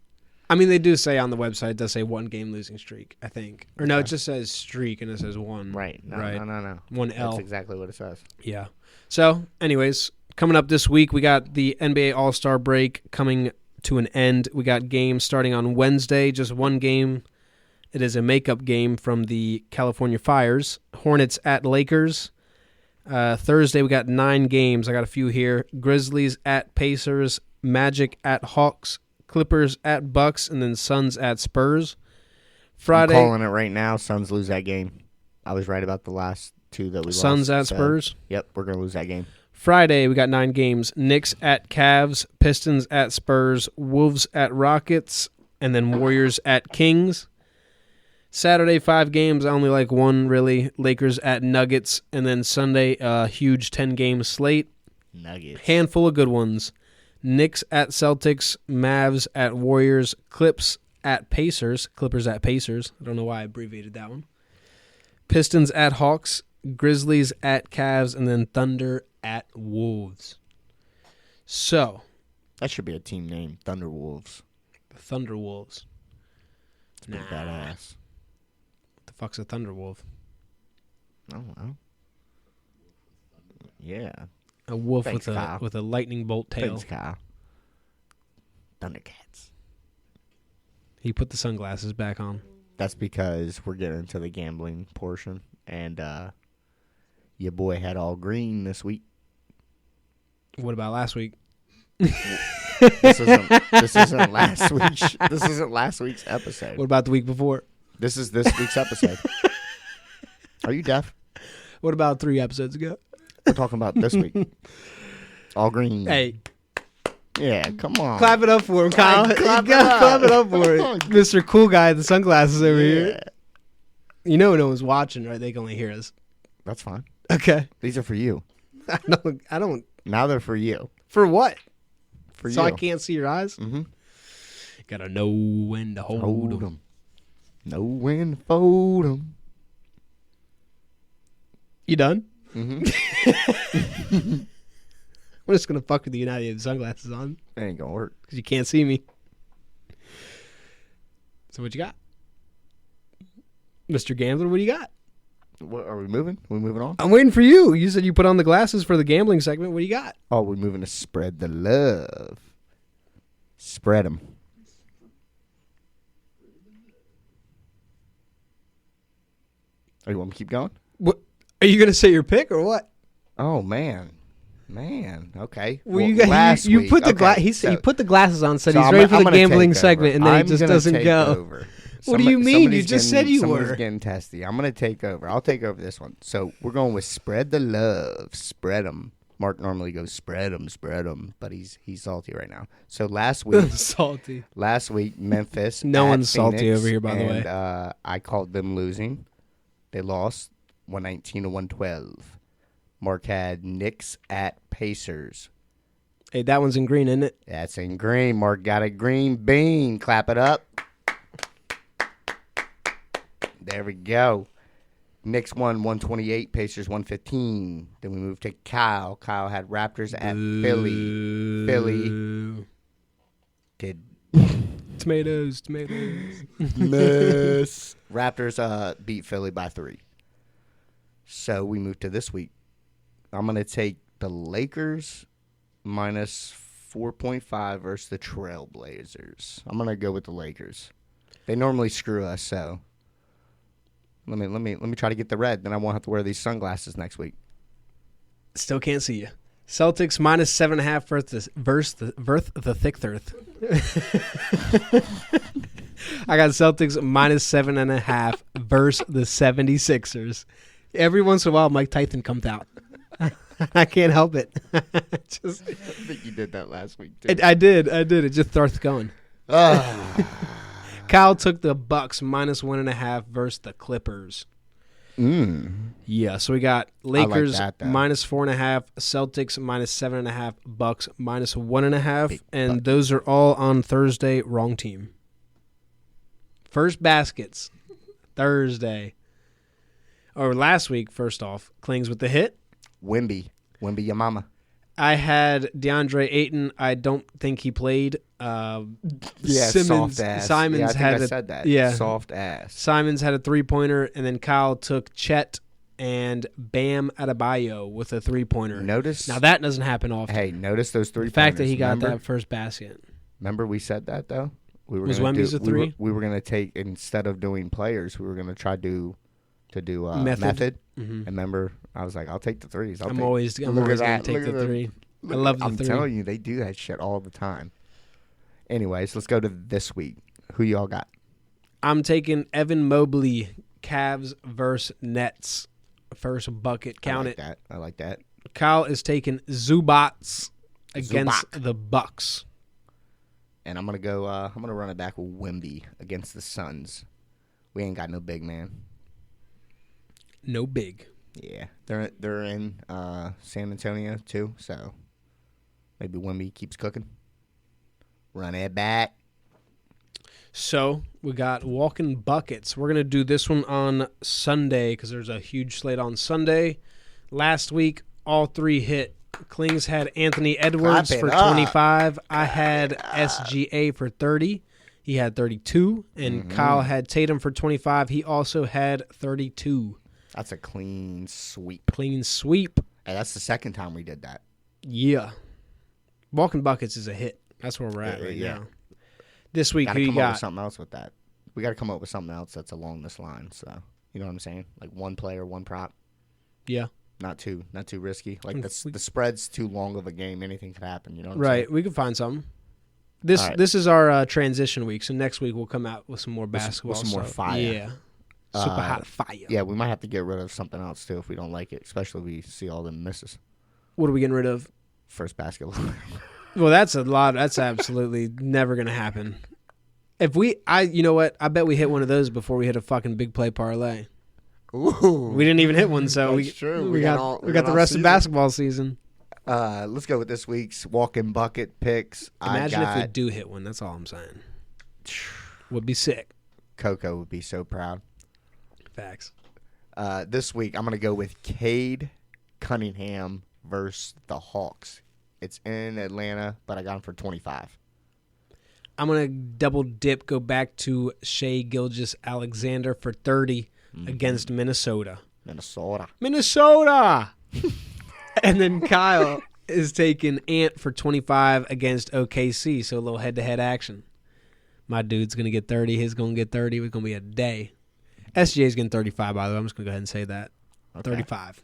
Speaker 1: I mean, they do say on the website, it does say 1-game losing streak, I think. Or no, it just says streak and it says 1.
Speaker 2: Right. No,
Speaker 1: right.
Speaker 2: No.
Speaker 1: 1 L.
Speaker 2: That's exactly what it says.
Speaker 1: Yeah. So, anyways, coming up this week, we got the NBA All-Star break coming to an end. We got games starting on Wednesday, just one game. It is a makeup game from the California Fires. Hornets at Lakers. Thursday, we got 9 games. I got a few here. Grizzlies at Pacers. Magic at Hawks. Clippers at Bucks, and then Suns at Spurs. Friday,
Speaker 2: I'm calling it right now. Suns lose that game. I was right about the last 2 that we lost.
Speaker 1: Suns at Spurs.
Speaker 2: Yep, we're going to lose that game.
Speaker 1: Friday, we got 9 games. Knicks at Cavs, Pistons at Spurs, Wolves at Rockets, and then Warriors at Kings. Saturday, 5 games. I only like one, really. Lakers at Nuggets, and then Sunday, a huge 10-game slate.
Speaker 2: Nuggets.
Speaker 1: Handful of good ones. Knicks at Celtics, Mavs at Warriors, Clippers at Pacers. I don't know why I abbreviated that one. Pistons at Hawks, Grizzlies at Cavs, and then Thunder at Wolves. So.
Speaker 2: That should be a team name, Thunderwolves.
Speaker 1: The Thunderwolves.
Speaker 2: It's pretty badass.
Speaker 1: What the fuck's a Thunderwolf?
Speaker 2: I don't know. Yeah.
Speaker 1: A wolf
Speaker 2: Thanks, Kyle.
Speaker 1: with a lightning bolt tail.
Speaker 2: Thanks, Kyle. Thundercats.
Speaker 1: He put the sunglasses back on.
Speaker 2: That's because we're getting into the gambling portion, and your boy had all green this week.
Speaker 1: What about last week?
Speaker 2: This isn't last week's. This isn't last week's episode.
Speaker 1: What about the week before?
Speaker 2: This is this week's episode. Are you deaf?
Speaker 1: What about 3 episodes ago?
Speaker 2: We're talking about this week. All green.
Speaker 1: Hey,
Speaker 2: Yeah, come on.
Speaker 1: clap it up for him, Kyle.
Speaker 2: Hey,
Speaker 1: Clap
Speaker 2: clap
Speaker 1: it up for it. Mr. Cool Guy with the sunglasses over
Speaker 2: Yeah.
Speaker 1: here. You know no one's watching, right? They can only hear us.
Speaker 2: That's fine.
Speaker 1: Okay.
Speaker 2: These are for you.
Speaker 1: I don't.
Speaker 2: Now they're for you.
Speaker 1: For what?
Speaker 2: For
Speaker 1: So
Speaker 2: you.
Speaker 1: I can't see your eyes?
Speaker 2: Mm-hmm.
Speaker 1: Gotta know when to hold them.
Speaker 2: them. Know when to fold them.
Speaker 1: You done?
Speaker 2: Mm-hmm.
Speaker 1: I'm just gonna fuck with you now. You have sunglasses on
Speaker 2: That ain't gonna work.
Speaker 1: because you can't see me. So what you got, Mr. Gambler? What do you got?
Speaker 2: What are we moving? We moving on?
Speaker 1: I'm waiting for you. You said you put on the glasses for the gambling segment. What do you got?
Speaker 2: Oh, we're moving to spread the love. Spread them. Oh, you want me to keep going?
Speaker 1: What are you gonna say your pick or what?
Speaker 2: Oh man, okay.
Speaker 1: Well, you
Speaker 2: week-
Speaker 1: put the
Speaker 2: okay,
Speaker 1: he put the glasses on. Said
Speaker 2: so
Speaker 1: he's
Speaker 2: I'm
Speaker 1: ready
Speaker 2: gonna-
Speaker 1: for the
Speaker 2: I'm gonna
Speaker 1: gambling
Speaker 2: take over.
Speaker 1: segment, and then
Speaker 2: I'm
Speaker 1: he just
Speaker 2: gonna
Speaker 1: doesn't
Speaker 2: take
Speaker 1: go.
Speaker 2: over.
Speaker 1: What do you mean? You just said you
Speaker 2: somebody's
Speaker 1: were.
Speaker 2: getting testy. I'm gonna take over. I'll take over this one. So we're going with spread the love, spread them. Mark normally goes spread them, but he's salty right now. So last week,
Speaker 1: Salty.
Speaker 2: Memphis.
Speaker 1: No
Speaker 2: at
Speaker 1: one's salty
Speaker 2: Phoenix,
Speaker 1: over here, by the way.
Speaker 2: And I called them losing. They lost 119 to 112. Mark had Knicks at Pacers.
Speaker 1: Hey, that one's in green, isn't it?
Speaker 2: That's in green. Mark got a green bean. Clap it up. There we go. Knicks won 128, Pacers 115. Then we moved to Kyle. Kyle had Raptors at Philly. Philly did
Speaker 1: Tomatoes.
Speaker 2: mess. Raptors beat Philly by 3. So we moved to this week. I'm going to take the Lakers minus 4.5 versus the Trailblazers. I'm going to go with the Lakers. They normally screw us, so let me try to get the red. Then I won't have to wear these sunglasses next week.
Speaker 1: Still can't see you. Celtics minus 7.5 versus the thick thirth. I got Celtics minus 7.5 versus the 76ers. Every once in a while, Mike Tyson comes out. I can't help it.
Speaker 2: I think you did that last week, too.
Speaker 1: I did. It just starts going. Kyle took the Bucks minus 1.5 versus the Clippers. Yeah, so we got Lakers
Speaker 2: that, though.
Speaker 1: minus 4.5, Celtics minus 7.5, Bucks minus 1.5,
Speaker 2: Big
Speaker 1: and
Speaker 2: Bucks.
Speaker 1: those are all on Thursday. Wrong team. First baskets Thursday. Or last week, first off, Clings with the hit.
Speaker 2: Wimby, your mama.
Speaker 1: I had DeAndre Ayton. I don't think he played.
Speaker 2: Yeah,
Speaker 1: Simmons,
Speaker 2: soft ass.
Speaker 1: Simons
Speaker 2: yeah, I think
Speaker 1: had
Speaker 2: I
Speaker 1: a,
Speaker 2: said that.
Speaker 1: Yeah,
Speaker 2: Soft ass.
Speaker 1: Simons had a 3-pointer, and then Kyle took Chet and Bam Adebayo with a 3-pointer.
Speaker 2: Notice
Speaker 1: Now that doesn't happen often.
Speaker 2: Hey, notice those 3
Speaker 1: the fact that
Speaker 2: pointers.
Speaker 1: he got
Speaker 2: Remember?
Speaker 1: that first basket.
Speaker 2: Remember we said that though? We were
Speaker 1: Was
Speaker 2: gonna
Speaker 1: Wemby's
Speaker 2: do,
Speaker 1: a 3?
Speaker 2: We were gonna take, instead of doing players, we were gonna try to do
Speaker 1: Method.
Speaker 2: And remember, I was like, I'll take the threes.
Speaker 1: I'm always
Speaker 2: Look
Speaker 1: going
Speaker 2: at
Speaker 1: to
Speaker 2: that.
Speaker 1: take
Speaker 2: Look
Speaker 1: the
Speaker 2: at
Speaker 1: 3. I love the
Speaker 2: I'm
Speaker 1: 3.
Speaker 2: telling you, they do that shit all the time. Anyways, let's go to this week. Who y'all got?
Speaker 1: I'm taking Evan Mobley, Cavs versus Nets. First bucket. Count it.
Speaker 2: I like that.
Speaker 1: Kyle is taking Zubats against
Speaker 2: Zubac.
Speaker 1: the Bucks.
Speaker 2: And I'm gonna go. I'm gonna run it back with Wemby against the Suns. We ain't got no big man.
Speaker 1: No big.
Speaker 2: Yeah, they're in San Antonio too, so maybe Wemby keeps cooking. Run it back.
Speaker 1: So we got walking buckets. We're going to do this one on Sunday because there's a huge slate on Sunday. Last week, all 3 hit. Clings had Anthony Edwards
Speaker 2: Clap it
Speaker 1: for
Speaker 2: up.
Speaker 1: 25. I had SGA for 30. He had 32, and Kyle had Tatum for 25. He also had 32.
Speaker 2: That's a clean sweep.
Speaker 1: Clean sweep.
Speaker 2: And that's the second time we did that.
Speaker 1: Yeah. Walking buckets is a hit. That's where we're at right now. This week,
Speaker 2: Gotta
Speaker 1: who you
Speaker 2: come up
Speaker 1: got?
Speaker 2: with something else with that. We got to come up with something else that's along this line. So, you know what I'm saying? Like one player, one prop.
Speaker 1: Yeah.
Speaker 2: Not too risky. Like the spread's too long of a game. Anything could happen. You know what I'm
Speaker 1: Right.
Speaker 2: saying?
Speaker 1: We can find something. This is our transition week. So next week we'll come out with some more basketball.
Speaker 2: With some more fire.
Speaker 1: Yeah. Super hot fire.
Speaker 2: Yeah, we might have to get rid of something else too if we don't like it. Especially if we see all the misses.
Speaker 1: What are we getting rid of?
Speaker 2: First basketball.
Speaker 1: Well, that's a lot. That's absolutely never going to happen. You know what? I bet we hit one of those before we hit a fucking big play parlay.
Speaker 2: Ooh,
Speaker 1: we didn't even hit one, so
Speaker 2: that's true.
Speaker 1: We got the rest of basketball season.
Speaker 2: Let's go with this week's walk-in bucket picks.
Speaker 1: Imagine if we do hit one. That's all I'm saying. Would be sick.
Speaker 2: Coco would be so proud.
Speaker 1: Facts.
Speaker 2: This week, I'm going to go with Cade Cunningham versus the Hawks. It's in Atlanta, but I got him for 25.
Speaker 1: I'm going to double dip, go back to Shai Gilgeous-Alexander for 30 against Minnesota. Minnesota! And then Kyle is taking Ant for 25 against OKC, so a little head-to-head action. My dude's going to get 30. He's going to get 30. It's going to be a day. SGA's getting 35, by the way. I'm just going to go ahead and say that. Okay. 35.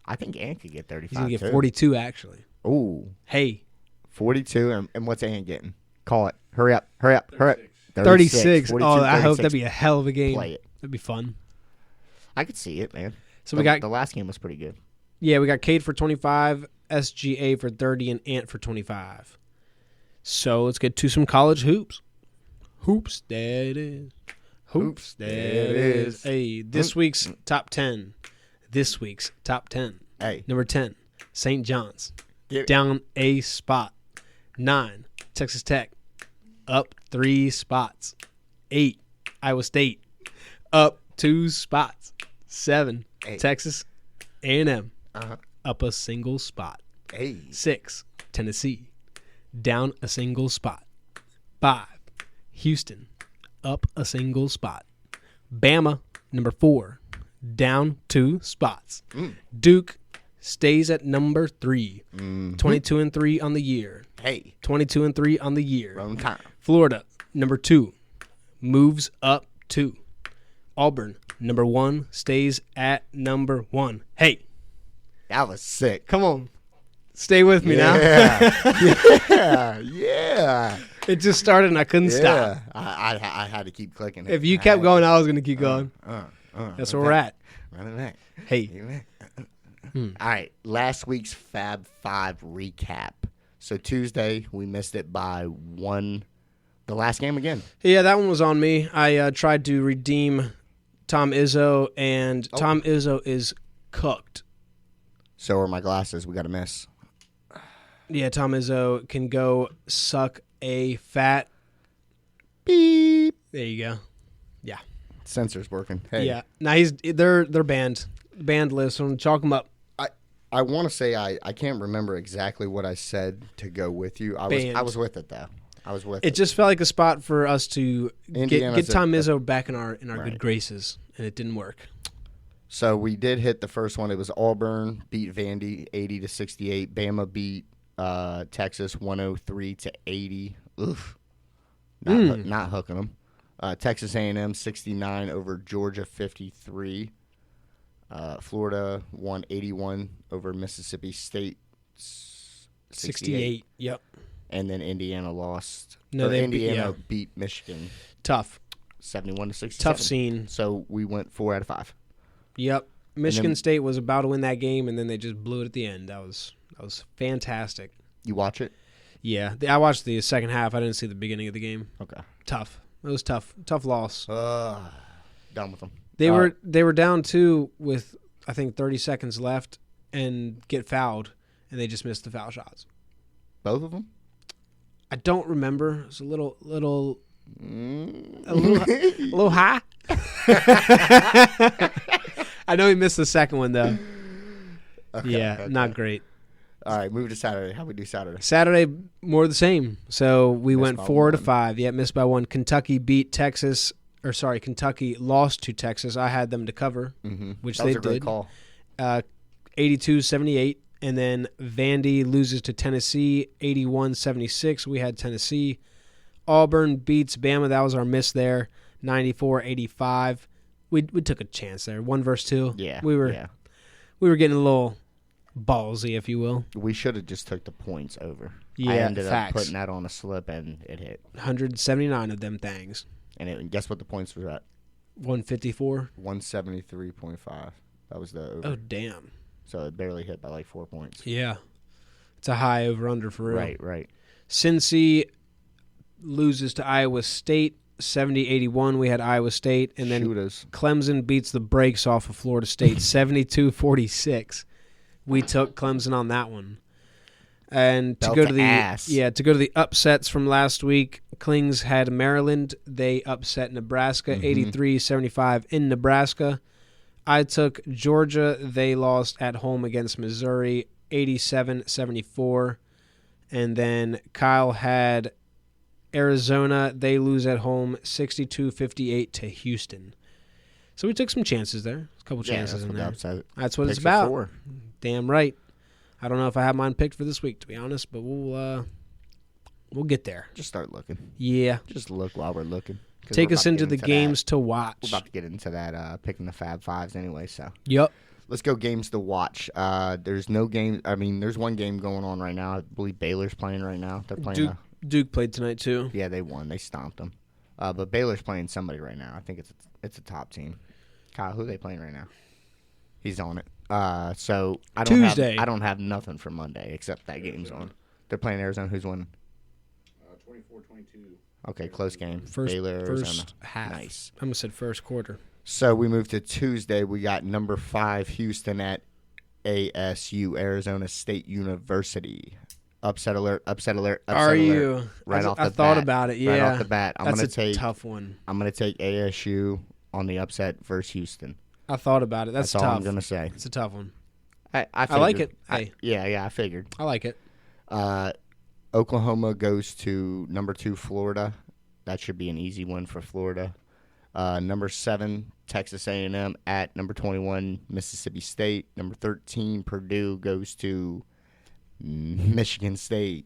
Speaker 2: I think Ant could get 35,
Speaker 1: He's going to get 42, actually.
Speaker 2: Ooh.
Speaker 1: Hey.
Speaker 2: 42, and what's Ant getting? Call it. Hurry up.
Speaker 1: 36. Oh, I hope that'd be a hell of a game.
Speaker 2: Play it.
Speaker 1: That'd be fun.
Speaker 2: I could see it, man.
Speaker 1: So we got
Speaker 2: the last game was pretty good.
Speaker 1: Yeah, we got Cade for 25, SGA for 30, and Ant for 25. So let's get to some college hoops. Hoops, there it is. Hoops, there it is. Hey, this week's top 10. This week's top 10.
Speaker 2: Hey.
Speaker 1: Number 10, St. John's. Down a spot. 9, Texas Tech. Up 3 spots. 8, Iowa State. Up 2 spots. 7, Texas A&M. Up a single spot. 6, Tennessee. Down a single spot. 5, Houston. Up a single spot. Bama, number 4. Down 2 spots. Duke stays at number 3. 22-3 on the year. 22-3 on the year.
Speaker 2: Wrong time.
Speaker 1: Florida, number 2. Moves up 2. Auburn, number 1, stays at number 1. Hey.
Speaker 2: That was sick.
Speaker 1: Come on. Stay with me now.
Speaker 2: Yeah.
Speaker 1: It just started and I couldn't stop.
Speaker 2: I had to keep clicking.
Speaker 1: If you kept going, I was going to keep going. That's where we're at.
Speaker 2: Running back.
Speaker 1: Hey.
Speaker 2: All right. Last week's Fab 5 recap. So Tuesday, we missed it by 1. The last game again.
Speaker 1: Yeah, that one was on me. I tried to redeem Tom Izzo, and Tom Izzo is cooked.
Speaker 2: So are my glasses. We got to miss.
Speaker 1: Yeah, Tom Izzo can go suck a fat
Speaker 2: beep.
Speaker 1: There you go. Yeah.
Speaker 2: Sensor's working. Hey.
Speaker 1: Yeah. Now they're banned. Banned list. So chalk them up.
Speaker 2: I want to say I can't remember exactly what I said to go with you. I was with it though. I was with it.
Speaker 1: It just felt like a spot for us to get Tom Izzo back in our
Speaker 2: right.
Speaker 1: good graces, and it didn't work.
Speaker 2: So we did hit the first one. It was Auburn beat Vandy 80-68. Bama beat Texas 103-80. Oof. Not hooking them. Texas A&M 69 over Georgia 53. Florida won 81 over Mississippi State 68.
Speaker 1: Yep.
Speaker 2: And then Indiana lost.
Speaker 1: No,
Speaker 2: Indiana beat Michigan.
Speaker 1: Tough.
Speaker 2: 71-67.
Speaker 1: Tough scene.
Speaker 2: So we went 4 out of 5.
Speaker 1: Yep. Michigan State was about to win that game, and then they just blew it at the end. That was fantastic.
Speaker 2: You watch it?
Speaker 1: Yeah. I watched the second half. I didn't see the beginning of the game.
Speaker 2: Okay.
Speaker 1: Tough. It was tough. Tough loss.
Speaker 2: Done with them.
Speaker 1: They were down 2 with, I think, 30 seconds left and get fouled, and they just missed the foul shots.
Speaker 2: Both of them?
Speaker 1: I don't remember. It was a little high. I know he missed the second one though. Okay. Not great.
Speaker 2: All right, move to Saturday. How we do Saturday?
Speaker 1: Saturday, more of the same. So we
Speaker 2: Missed
Speaker 1: went
Speaker 2: by
Speaker 1: 4-5. Yeah, missed by 1. Kentucky beat Texas. Kentucky lost to Texas. I had them to cover, which
Speaker 2: That
Speaker 1: they
Speaker 2: was a great
Speaker 1: did.
Speaker 2: call.
Speaker 1: 82-78. And then Vandy loses to Tennessee, 81-76. We had Tennessee. Auburn beats Bama. That was our miss there, 94-85. We took a chance there, 1 versus 2.
Speaker 2: Yeah,
Speaker 1: we were getting a little ballsy, if you will.
Speaker 2: We should have just took the points over.
Speaker 1: Yeah,
Speaker 2: I ended
Speaker 1: facts.
Speaker 2: up putting that on a slip, and it hit.
Speaker 1: 179 of them things.
Speaker 2: And guess what the points were at?
Speaker 1: 154.
Speaker 2: 173.5. That was the over.
Speaker 1: Oh, damn.
Speaker 2: So it barely hit by like 4 points.
Speaker 1: Yeah. It's a high over-under for real.
Speaker 2: Right.
Speaker 1: Cincy loses to Iowa State, 70-81. We had Iowa State. And then
Speaker 2: Shooters.
Speaker 1: Clemson beats the brakes off of Florida State, 72-46. We took Clemson on that one. And to go to the upsets from last week, Clings had Maryland. They upset Nebraska, 83-75 in Nebraska. I took Georgia. They lost at home against Missouri, 87-74. And then Kyle had Arizona. They lose at home, 62-58 to Houston. So we took some chances there. A couple chances in there. That's what it's about.
Speaker 2: 4.
Speaker 1: Damn right. I don't know if I have mine picked for this week, to be honest, but we'll get there.
Speaker 2: Just start looking.
Speaker 1: Yeah.
Speaker 2: Just look while we're looking.
Speaker 1: Take us into the games to watch.
Speaker 2: We're about to get into that picking the Fab Fives anyway, so.
Speaker 1: Yep.
Speaker 2: Let's go games to watch. There's no game. I mean, there's one game going on right now. I believe Baylor's playing right now. They're playing.
Speaker 1: Duke played tonight, too.
Speaker 2: Yeah, they won. They stomped them. But Baylor's playing somebody right now. I think it's a top team. Kyle, who are they playing right now? He's on it. So I don't have nothing for Monday except that game's on. They're playing Arizona. Who's winning?
Speaker 3: 24-22.
Speaker 2: Okay, close game.
Speaker 1: First
Speaker 2: Arizona.
Speaker 1: half.
Speaker 2: Nice.
Speaker 1: I almost said first quarter.
Speaker 2: So we move to Tuesday. We got number 5 Houston at ASU, Arizona State University. Upset alert! Upset alert! Upset
Speaker 1: Are
Speaker 2: alert.
Speaker 1: you?
Speaker 2: Right off the bat.
Speaker 1: I thought about it. Yeah.
Speaker 2: Right off the bat,
Speaker 1: That's a tough one.
Speaker 2: I'm gonna take ASU on the upset versus Houston.
Speaker 1: I thought about it. That's
Speaker 2: all
Speaker 1: tough.
Speaker 2: I'm gonna say.
Speaker 1: It's a tough one.
Speaker 2: I
Speaker 1: like it. Hey.
Speaker 2: Yeah, I figured.
Speaker 1: I like it.
Speaker 2: Oklahoma goes to number 2 Florida. That should be an easy one for Florida. Number 7 Texas A&M at number 21 Mississippi State. Number 13 Purdue goes to Michigan State.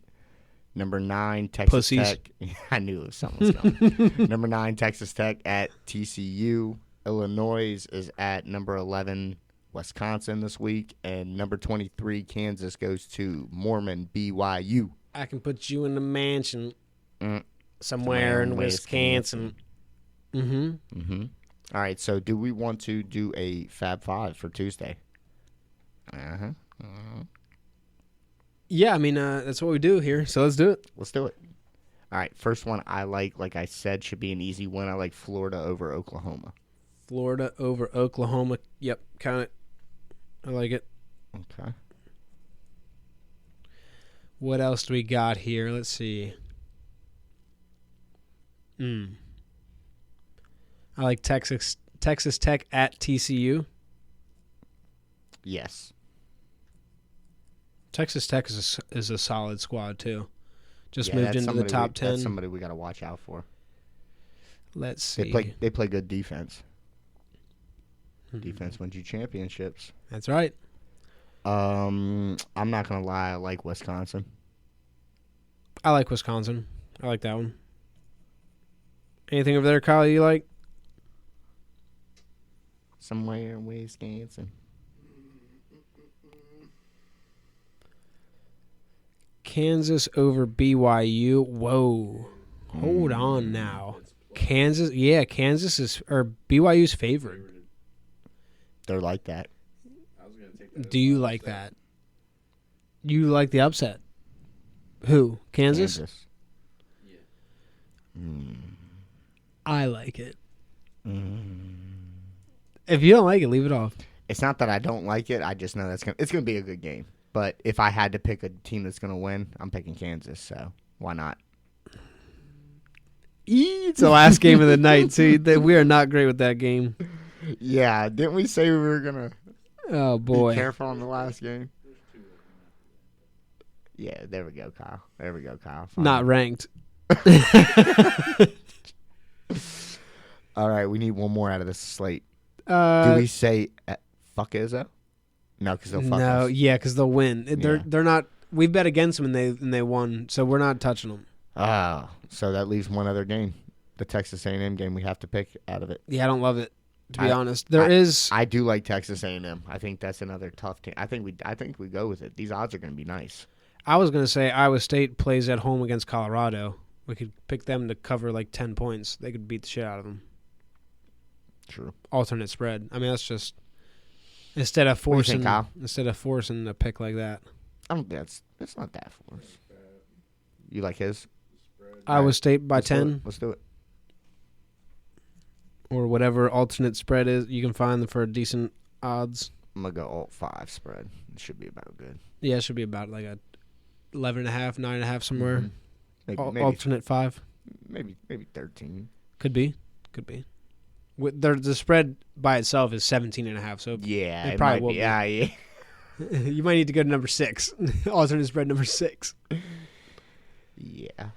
Speaker 2: Number 9 Texas Tech. I knew something was coming. Number 9 Texas Tech at TCU. Illinois is at number 11 Wisconsin this week, and number 23 Kansas goes to Mormon BYU.
Speaker 1: I can put you in the mansion somewhere in Wisconsin.
Speaker 2: Mm-hmm. All right, so do we want to do a Fab Five for Tuesday?
Speaker 1: Yeah, I mean, that's what we do here, so let's do it.
Speaker 2: Let's do it. All right, first one I like I said, should be an easy win. I like Florida over Oklahoma.
Speaker 1: Florida over Oklahoma. Yep, count it. I like it.
Speaker 2: Okay.
Speaker 1: What else do we got here? Let's see. I like Texas Tech at TCU.
Speaker 2: Yes.
Speaker 1: Texas Tech is a solid squad too. Just moved into the top 10.
Speaker 2: That's somebody we got to watch out for.
Speaker 1: Let's see.
Speaker 2: They play good defense. Defense wins you championships.
Speaker 1: That's right.
Speaker 2: I'm not gonna lie. I like Wisconsin.
Speaker 1: I like Wisconsin. I like that one. Anything over there, Kyle, you like?
Speaker 2: Somewhere in Wisconsin.
Speaker 1: Kansas over BYU. Whoa. Hold on now. Kansas is BYU's favorite.
Speaker 2: They're like that.
Speaker 3: I was gonna take that.
Speaker 1: Do you like that? You like the upset? Who? Kansas?
Speaker 3: Yeah.
Speaker 1: I like it. If you don't like it, leave it off.
Speaker 2: It's not that I don't like it. I just know it's gonna be a good game. But if I had to pick a team that's gonna win, I'm picking Kansas. So why not?
Speaker 1: It's the last game of the night. See, we are not great with that game.
Speaker 2: Yeah, didn't we say we were gonna?
Speaker 1: Oh boy!
Speaker 2: Be careful on the last game. Yeah, there we go, Kyle. There we go, Kyle. Fine.
Speaker 1: Not ranked.
Speaker 2: All right, we need one more out of this slate.
Speaker 1: Do
Speaker 2: Do we say fuck Izzo? No, because they'll fuck us.
Speaker 1: Yeah, because they'll win.
Speaker 2: Yeah.
Speaker 1: They're not. We bet against them and they won, so we're not touching them.
Speaker 2: Ah, so that leaves one other game, the Texas A&M game. We have to pick out of it.
Speaker 1: Yeah, I don't love it, to be honest.
Speaker 2: I do like Texas A&M. I think that's another tough team. I think we go with it. These odds are going to be nice.
Speaker 1: I was going to say Iowa State plays at home against Colorado. We could pick them to cover like 10 points. They could beat the shit out of them.
Speaker 2: True.
Speaker 1: Alternate spread. I mean, that's just instead of forcing a pick like that.
Speaker 2: I don't. That's not that forced. You like his?
Speaker 1: Iowa State by 10.
Speaker 2: Let's do it.
Speaker 1: Or whatever alternate spread is you can find for decent odds.
Speaker 2: I'm gonna go alt 5 spread. It should be about good.
Speaker 1: Yeah, it should be about like a 11.5, 9.5 somewhere.
Speaker 2: Maybe
Speaker 1: Alternate 5.
Speaker 2: Maybe 13.
Speaker 1: Could be. The spread by itself is 17.5. So
Speaker 2: Yeah,
Speaker 1: it probably will be.
Speaker 2: Yeah.
Speaker 1: You might need to go to number 6. Alternate spread number 6.
Speaker 2: Yeah.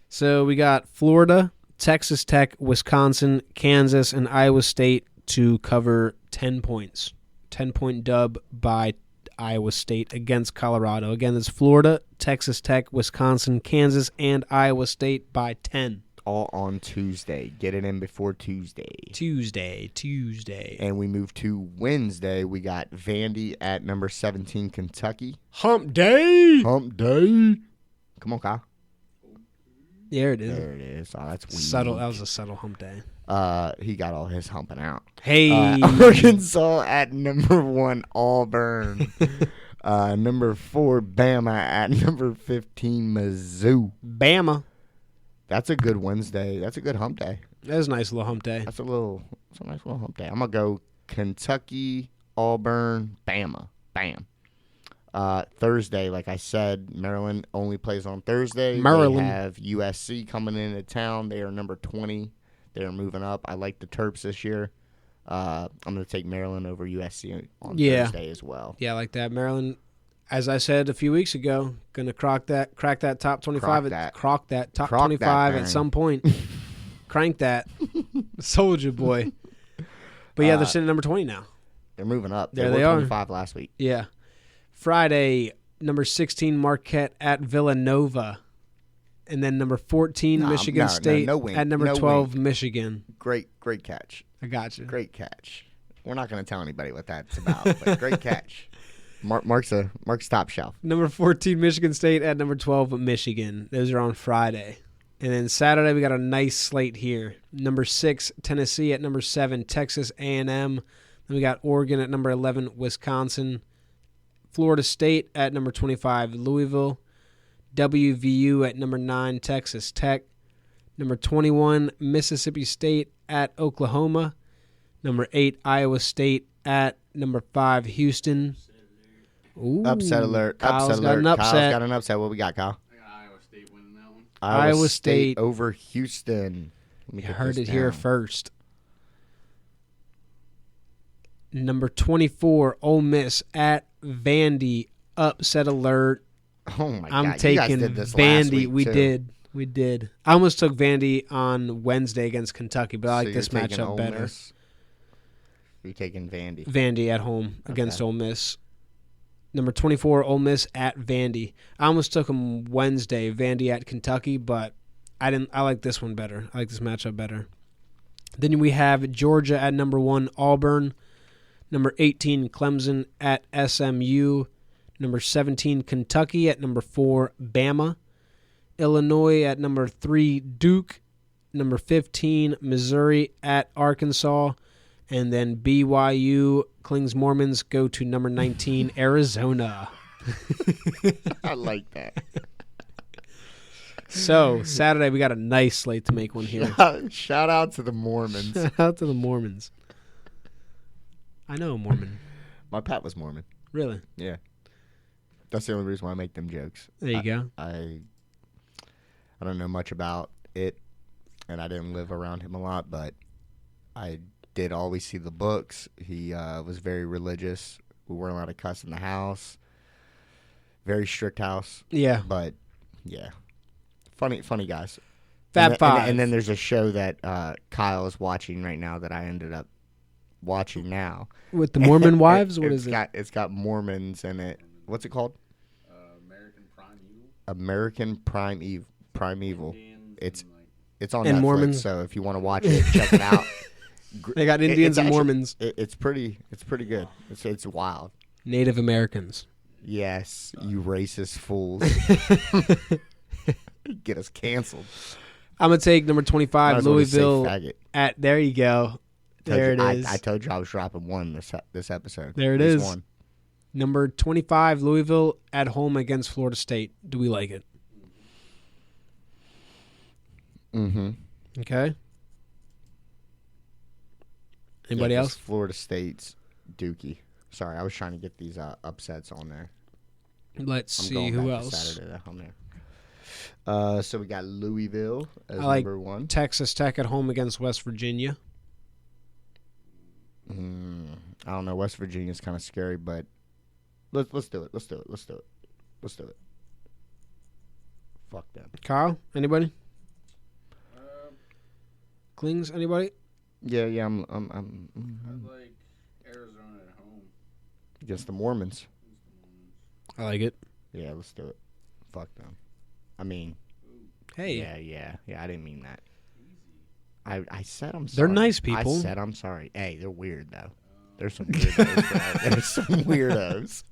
Speaker 1: So we got Florida, Texas Tech, Wisconsin, Kansas, and Iowa State to cover 10 points. 10-point dub by Iowa State against Colorado. Again, it's Florida, Texas Tech, Wisconsin, Kansas, and Iowa State by 10.
Speaker 2: All on Tuesday. Get it in before Tuesday.
Speaker 1: Tuesday.
Speaker 2: And we move to Wednesday. We got Vandy at number 17, Kentucky.
Speaker 1: Hump day.
Speaker 2: Hump day. Come on, Kyle.
Speaker 1: There it is.
Speaker 2: There it is. Oh, that's weak.
Speaker 1: Subtle. That was a subtle hump day.
Speaker 2: He got all his humping out.
Speaker 1: Hey.
Speaker 2: Arkansas at number 1, Auburn. Number 4, Bama at number 15, Mizzou.
Speaker 1: Bama.
Speaker 2: That's a good Wednesday. That's a good hump day.
Speaker 1: That is a nice little hump day.
Speaker 2: That's a nice little hump day. I'm going to go Kentucky, Auburn, Bama. Bam. Thursday, like I said, Maryland only plays on Thursday.
Speaker 1: Maryland.
Speaker 2: They have USC coming into town. They are number 20. They are moving up. I like the Terps this year. I'm going to take Maryland over USC on Thursday as well.
Speaker 1: Yeah, I like that. Maryland, as I said a few weeks ago, going to crack that top 25. Crock that top 25 at some point. Crank that. Soldier boy. But yeah, they're sitting at number 20 now.
Speaker 2: They're moving up.
Speaker 1: There
Speaker 2: they
Speaker 1: were
Speaker 2: are.
Speaker 1: 25
Speaker 2: last week.
Speaker 1: Yeah. Friday, number 16, Marquette at Villanova. And then number 14, Michigan State at number 12, Michigan.
Speaker 2: Great catch.
Speaker 1: I got you.
Speaker 2: Great catch. We're not going to tell anybody what that's about, but great catch. Mark's top shelf.
Speaker 1: Number 14, Michigan State at number 12, Michigan. Those are on Friday. And then Saturday, we got a nice slate here. Number 6, Tennessee at number 7, Texas A&M. Then we got Oregon at number 11, Wisconsin. Florida State at number 25, Louisville. WVU at number 9, Texas Tech. Number 21, Mississippi State at Oklahoma. Number 8, Iowa State at number 5, Houston. Ooh,
Speaker 2: upset alert.
Speaker 1: Kyle's got an upset.
Speaker 2: Kyle's got an upset. What we got, Kyle?
Speaker 3: I got Iowa State winning that one.
Speaker 2: Iowa State over Houston.
Speaker 1: You heard it here first. Number 24, Ole Miss at Vandy. Upset alert.
Speaker 2: Oh, my God.
Speaker 1: I'm taking
Speaker 2: you guys did this
Speaker 1: Vandy.
Speaker 2: Last week too.
Speaker 1: We did. I almost took Vandy on Wednesday against Kentucky, but I like this
Speaker 2: you're taking
Speaker 1: matchup
Speaker 2: Ole
Speaker 1: better.
Speaker 2: Miss? You're taking Vandy.
Speaker 1: Vandy at home against Ole Miss. Number 24, Ole Miss at Vandy. I almost took them Wednesday, Vandy at Kentucky, but I didn't. I like this one better. I like this matchup better. Then we have Georgia at number 1, Auburn. Number 18, Clemson at SMU. Number 17, Kentucky at number 4, Bama. Illinois at number 3, Duke. Number 15, Missouri at Arkansas. And then BYU, Clings Mormons, go to number 19, Arizona.
Speaker 2: I like that.
Speaker 1: So, Saturday, we got a nice slate to make one here.
Speaker 2: Shout out to the Mormons.
Speaker 1: Shout out to the Mormons. I know a Mormon.
Speaker 2: My pet was Mormon.
Speaker 1: Really?
Speaker 2: Yeah. That's the only reason why I make them jokes.
Speaker 1: There you go.
Speaker 2: I don't know much about it, and I didn't live around him a lot, but I did always see the books. He was very religious. We weren't allowed to cuss in the house. Very strict house.
Speaker 1: Yeah.
Speaker 2: But, yeah. Funny guys.
Speaker 1: Fab Five.
Speaker 2: And then there's a show that Kyle is watching right now that I ended up watching now.
Speaker 1: With the Mormon wives? What is it?
Speaker 2: It's got Mormons in it. What's it called?
Speaker 3: American Primeval.
Speaker 2: American Primeval. It's on
Speaker 1: And
Speaker 2: Netflix,
Speaker 1: Mormons.
Speaker 2: so if you want to watch it, check it out.
Speaker 1: They got Indians and
Speaker 2: actually-
Speaker 1: Mormons.
Speaker 2: It's pretty good. It's wild.
Speaker 1: Native Americans.
Speaker 2: Yes, you racist fools. Get us canceled.
Speaker 1: I'm going to take number 25,
Speaker 2: Might as well just say
Speaker 1: Louisville.
Speaker 2: faggot.
Speaker 1: There you go. There it is.
Speaker 2: I told you I was dropping one this episode.
Speaker 1: There it
Speaker 2: At least
Speaker 1: is.
Speaker 2: One.
Speaker 1: Number 25, Louisville at home against Florida State. Do we like it?
Speaker 2: Mm-hmm.
Speaker 1: Okay. Anybody else?
Speaker 2: Florida State's Dookie. Sorry, I was trying to get these upsets on there.
Speaker 1: Let's
Speaker 2: I'm
Speaker 1: see
Speaker 2: going
Speaker 1: who
Speaker 2: back to
Speaker 1: else.
Speaker 2: Saturday on there. So we got Louisville as
Speaker 1: I like
Speaker 2: number one.
Speaker 1: Texas Tech at home against West Virginia.
Speaker 2: I don't know. West Virginia's kind of scary, but let's do it. Let's do it. Fuck them.
Speaker 1: Kyle, anybody? Clings, anybody?
Speaker 2: Yeah.
Speaker 3: I like Arizona at home.
Speaker 2: Against the Mormons.
Speaker 1: I like it.
Speaker 2: Yeah, let's do it. Fuck them. I mean,
Speaker 1: Hey,
Speaker 2: yeah. I didn't mean that. I said I'm sorry.
Speaker 1: They're nice people.
Speaker 2: I said I'm sorry. Hey, they're weird though. There's some weirdos. There's some weirdos.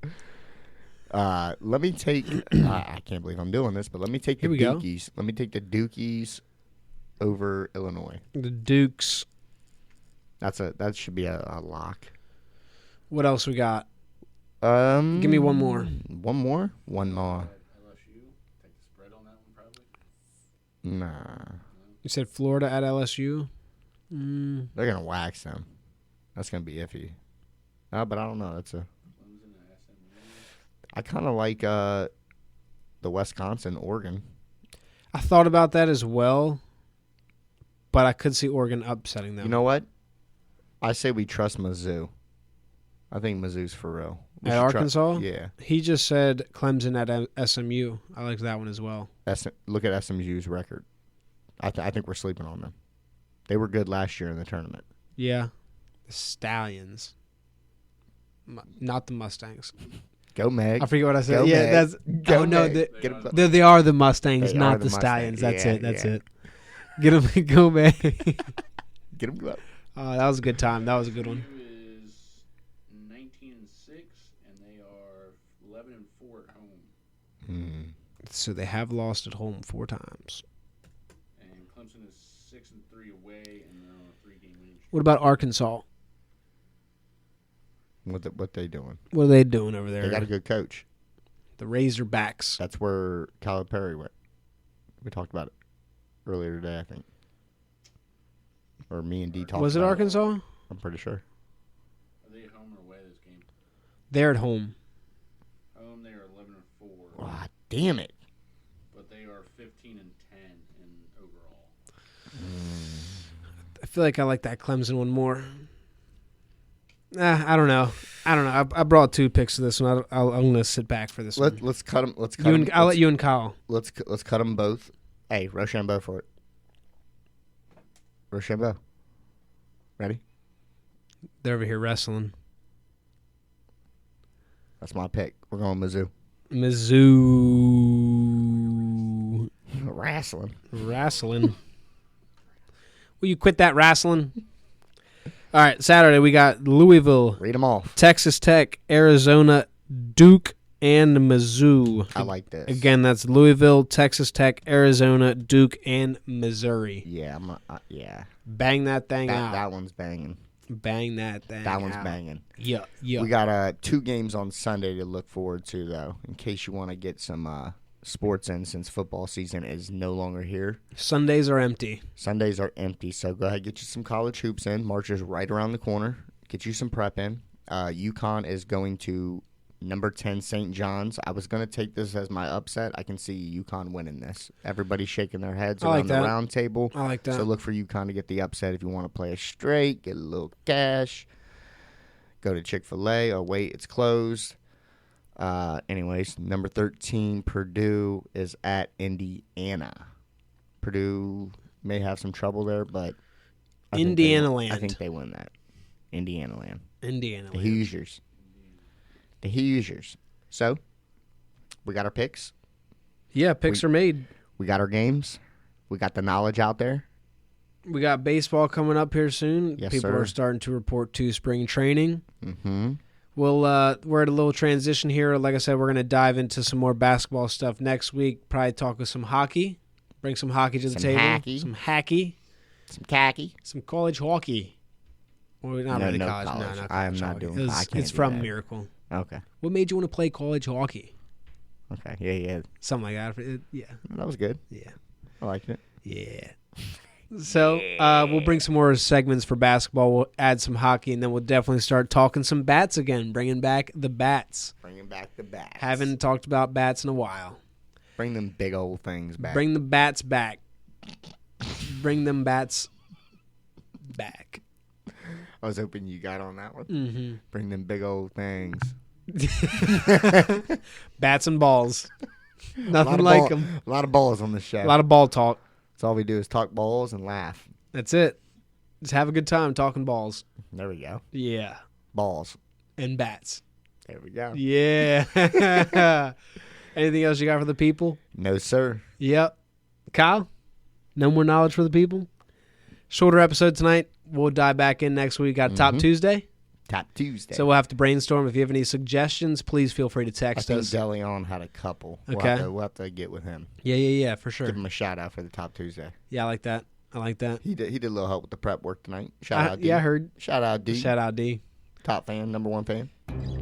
Speaker 2: Let me take. I can't believe I'm doing this, but let me take the
Speaker 1: Here we go.
Speaker 2: Dukies. Let me take the Dukies over Illinois.
Speaker 1: the Dukes.
Speaker 2: That should be a lock.
Speaker 1: What else we got?
Speaker 2: Give
Speaker 1: me one more.
Speaker 2: One more.
Speaker 3: LSU. Take the spread on that one, probably.
Speaker 2: Nah,
Speaker 1: You said Florida at LSU.
Speaker 2: they're gonna wax them. That's gonna be iffy. But I don't know. That's a.
Speaker 3: Clemson and SMU.
Speaker 2: I kind of like the Wisconsin, Oregon.
Speaker 1: I thought about that as well, but I could see Oregon upsetting them.
Speaker 2: You know what? I say we trust Mizzou. I think Mizzou's for real. We
Speaker 1: At
Speaker 2: should
Speaker 1: Arkansas?
Speaker 2: Yeah.
Speaker 1: He just said Clemson at SMU. I like that one as well.
Speaker 2: Look at SMU's record. I think we're sleeping on them. They were good last year in the tournament.
Speaker 1: Yeah. The Stallions. Not the Mustangs.
Speaker 2: Go Meg.
Speaker 1: I forget what I said.
Speaker 2: Go
Speaker 1: Yeah,
Speaker 2: Meg.
Speaker 1: that's.
Speaker 2: Go
Speaker 1: Oh, no.
Speaker 2: Meg.
Speaker 1: They are the Mustangs,
Speaker 2: They
Speaker 1: not
Speaker 2: are
Speaker 1: the
Speaker 2: the
Speaker 1: Stallions.
Speaker 2: Mustangs.
Speaker 1: That's
Speaker 2: Yeah,
Speaker 1: it. Get them. Go, man.
Speaker 2: Get them go.
Speaker 1: That was a good time. That was a good one.
Speaker 3: SMU is 19-6, and they are 11-4 at home.
Speaker 1: So they have lost at home 4 times.
Speaker 3: And Clemson is 6-3 away, and they're on a 3-game winning streak.
Speaker 1: What about Arkansas?
Speaker 2: What they doing?
Speaker 1: What are they doing over there?
Speaker 2: They got a good coach.
Speaker 1: The Razorbacks.
Speaker 2: That's where Calipari went. We talked about it earlier today, I think. Or me and D talked
Speaker 1: Was it
Speaker 2: about
Speaker 1: Arkansas?
Speaker 2: I'm pretty sure.
Speaker 3: Are they at home or away this game?
Speaker 1: They're at home.
Speaker 3: Home, they are 11-4,
Speaker 2: Ah, damn it.
Speaker 3: but they are 15-10 in overall.
Speaker 1: I feel like I like that Clemson one more. I don't know. I brought 2 picks to this one. I'm going to sit back for this one.
Speaker 2: Let's cut them. Let's cut them.
Speaker 1: I'll let you and Kyle.
Speaker 2: Let's cut them both. Hey, Rochambeau for it. Rochambeau. Ready?
Speaker 1: They're over here wrestling.
Speaker 2: That's my pick. We're going Mizzou.
Speaker 1: Mizzou.
Speaker 2: Wrestling.
Speaker 1: Wrestling. Will you quit that wrestling? All right, Saturday we got Louisville,
Speaker 2: Read them off.
Speaker 1: Texas Tech, Arizona, Duke, and Mizzou.
Speaker 2: I like this.
Speaker 1: Again, that's Louisville, Texas Tech, Arizona, Duke, and Missouri.
Speaker 2: Yeah, yeah.
Speaker 1: Bang that thing out.
Speaker 2: That one's banging.
Speaker 1: Bang that thing
Speaker 2: That one's
Speaker 1: out.
Speaker 2: banging.
Speaker 1: Yeah.
Speaker 2: We got 2 games on Sunday to look forward to, though, in case you want to get some sports in since football season is no longer here.
Speaker 1: Sundays are empty.
Speaker 2: Sundays are empty, so go ahead, get you some college hoops in. March is right around the corner. Get you some prep in. UConn is going to number 10 St. John's. I was going to take this as my upset. I can see UConn winning this. Everybody's shaking their heads
Speaker 1: I like
Speaker 2: around the
Speaker 1: that.
Speaker 2: round table.
Speaker 1: I like that.
Speaker 2: So look for UConn to get the upset if you want to play a straight, get a little cash. Go to Chick-fil-A. Oh, wait, it's closed. Anyways, number 13, Purdue is at Indiana. Purdue may have some trouble there, but
Speaker 1: Indiana
Speaker 2: I think
Speaker 1: land.
Speaker 2: they win that. Indiana land.
Speaker 1: Indiana
Speaker 2: The
Speaker 1: land.
Speaker 2: Hoosiers. The Hoosiers. So, we got our picks.
Speaker 1: Yeah, picks are made.
Speaker 2: We got our games. We got the knowledge out there.
Speaker 1: We got baseball coming up here soon.
Speaker 2: Yes,
Speaker 1: People
Speaker 2: sir.
Speaker 1: are starting to report to spring training.
Speaker 2: Mm-hmm.
Speaker 1: We're at a little transition here. Like I said, we're going to dive into some more basketball stuff next week. Probably talk with some hockey. Bring some hockey to the
Speaker 2: Some
Speaker 1: table.
Speaker 2: hacky.
Speaker 1: Some hacky.
Speaker 2: Some khaki.
Speaker 1: Some college hockey. Well, not
Speaker 2: No,
Speaker 1: really
Speaker 2: no
Speaker 1: college.
Speaker 2: college.
Speaker 1: No, not
Speaker 2: I am
Speaker 1: college
Speaker 2: not
Speaker 1: hockey.
Speaker 2: doing- I can't
Speaker 1: It's
Speaker 2: do
Speaker 1: from
Speaker 2: that.
Speaker 1: Miracle.
Speaker 2: Okay.
Speaker 1: What made you want to play college hockey?
Speaker 2: Okay. Yeah.
Speaker 1: Something like that. Yeah.
Speaker 2: That was good.
Speaker 1: Yeah.
Speaker 2: I liked it.
Speaker 1: Yeah. So we'll bring some more segments for basketball. We'll add some hockey, and then we'll definitely start talking some bats again, bringing back the bats.
Speaker 2: Bringing back the bats.
Speaker 1: Haven't talked about bats in a while.
Speaker 2: Bring them big old things back.
Speaker 1: Bring the bats back. Bring them bats back.
Speaker 2: I was hoping you got on that one.
Speaker 1: Mm-hmm.
Speaker 2: Bring them big old things.
Speaker 1: Bats and balls.
Speaker 2: A
Speaker 1: Nothing
Speaker 2: lot
Speaker 1: like
Speaker 2: of
Speaker 1: them.
Speaker 2: A lot of balls on this show.
Speaker 1: A lot of ball talk.
Speaker 2: That's all we do is talk balls and laugh.
Speaker 1: That's it. Just have a good time talking balls.
Speaker 2: There we go.
Speaker 1: Yeah.
Speaker 2: Balls.
Speaker 1: And bats.
Speaker 2: There we go.
Speaker 1: Yeah. Anything else you got for the people?
Speaker 2: No, sir.
Speaker 1: Yep. Kyle, no more knowledge for the people? Shorter episode tonight. We'll dive back in next week. Got Top Tuesday.
Speaker 2: Top Tuesday.
Speaker 1: So we'll have to brainstorm. If you have any suggestions, please feel free to
Speaker 2: I
Speaker 1: text
Speaker 2: think
Speaker 1: us.
Speaker 2: DeLeon had a couple.
Speaker 1: Okay.
Speaker 2: We'll have to get with him.
Speaker 1: Yeah, for sure.
Speaker 2: Give him a shout out for the Top Tuesday.
Speaker 1: Yeah, I like that.
Speaker 2: He did a little help with the prep work tonight. Shout out D.
Speaker 1: Yeah, I heard.
Speaker 2: Shout out D.
Speaker 1: Shout out D.
Speaker 2: Top fan, number one fan.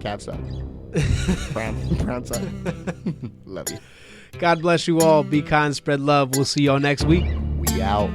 Speaker 2: Cavs side. Brown side. Love you.
Speaker 1: God bless you all. Be kind, spread love. We'll see y'all next week.
Speaker 2: We out.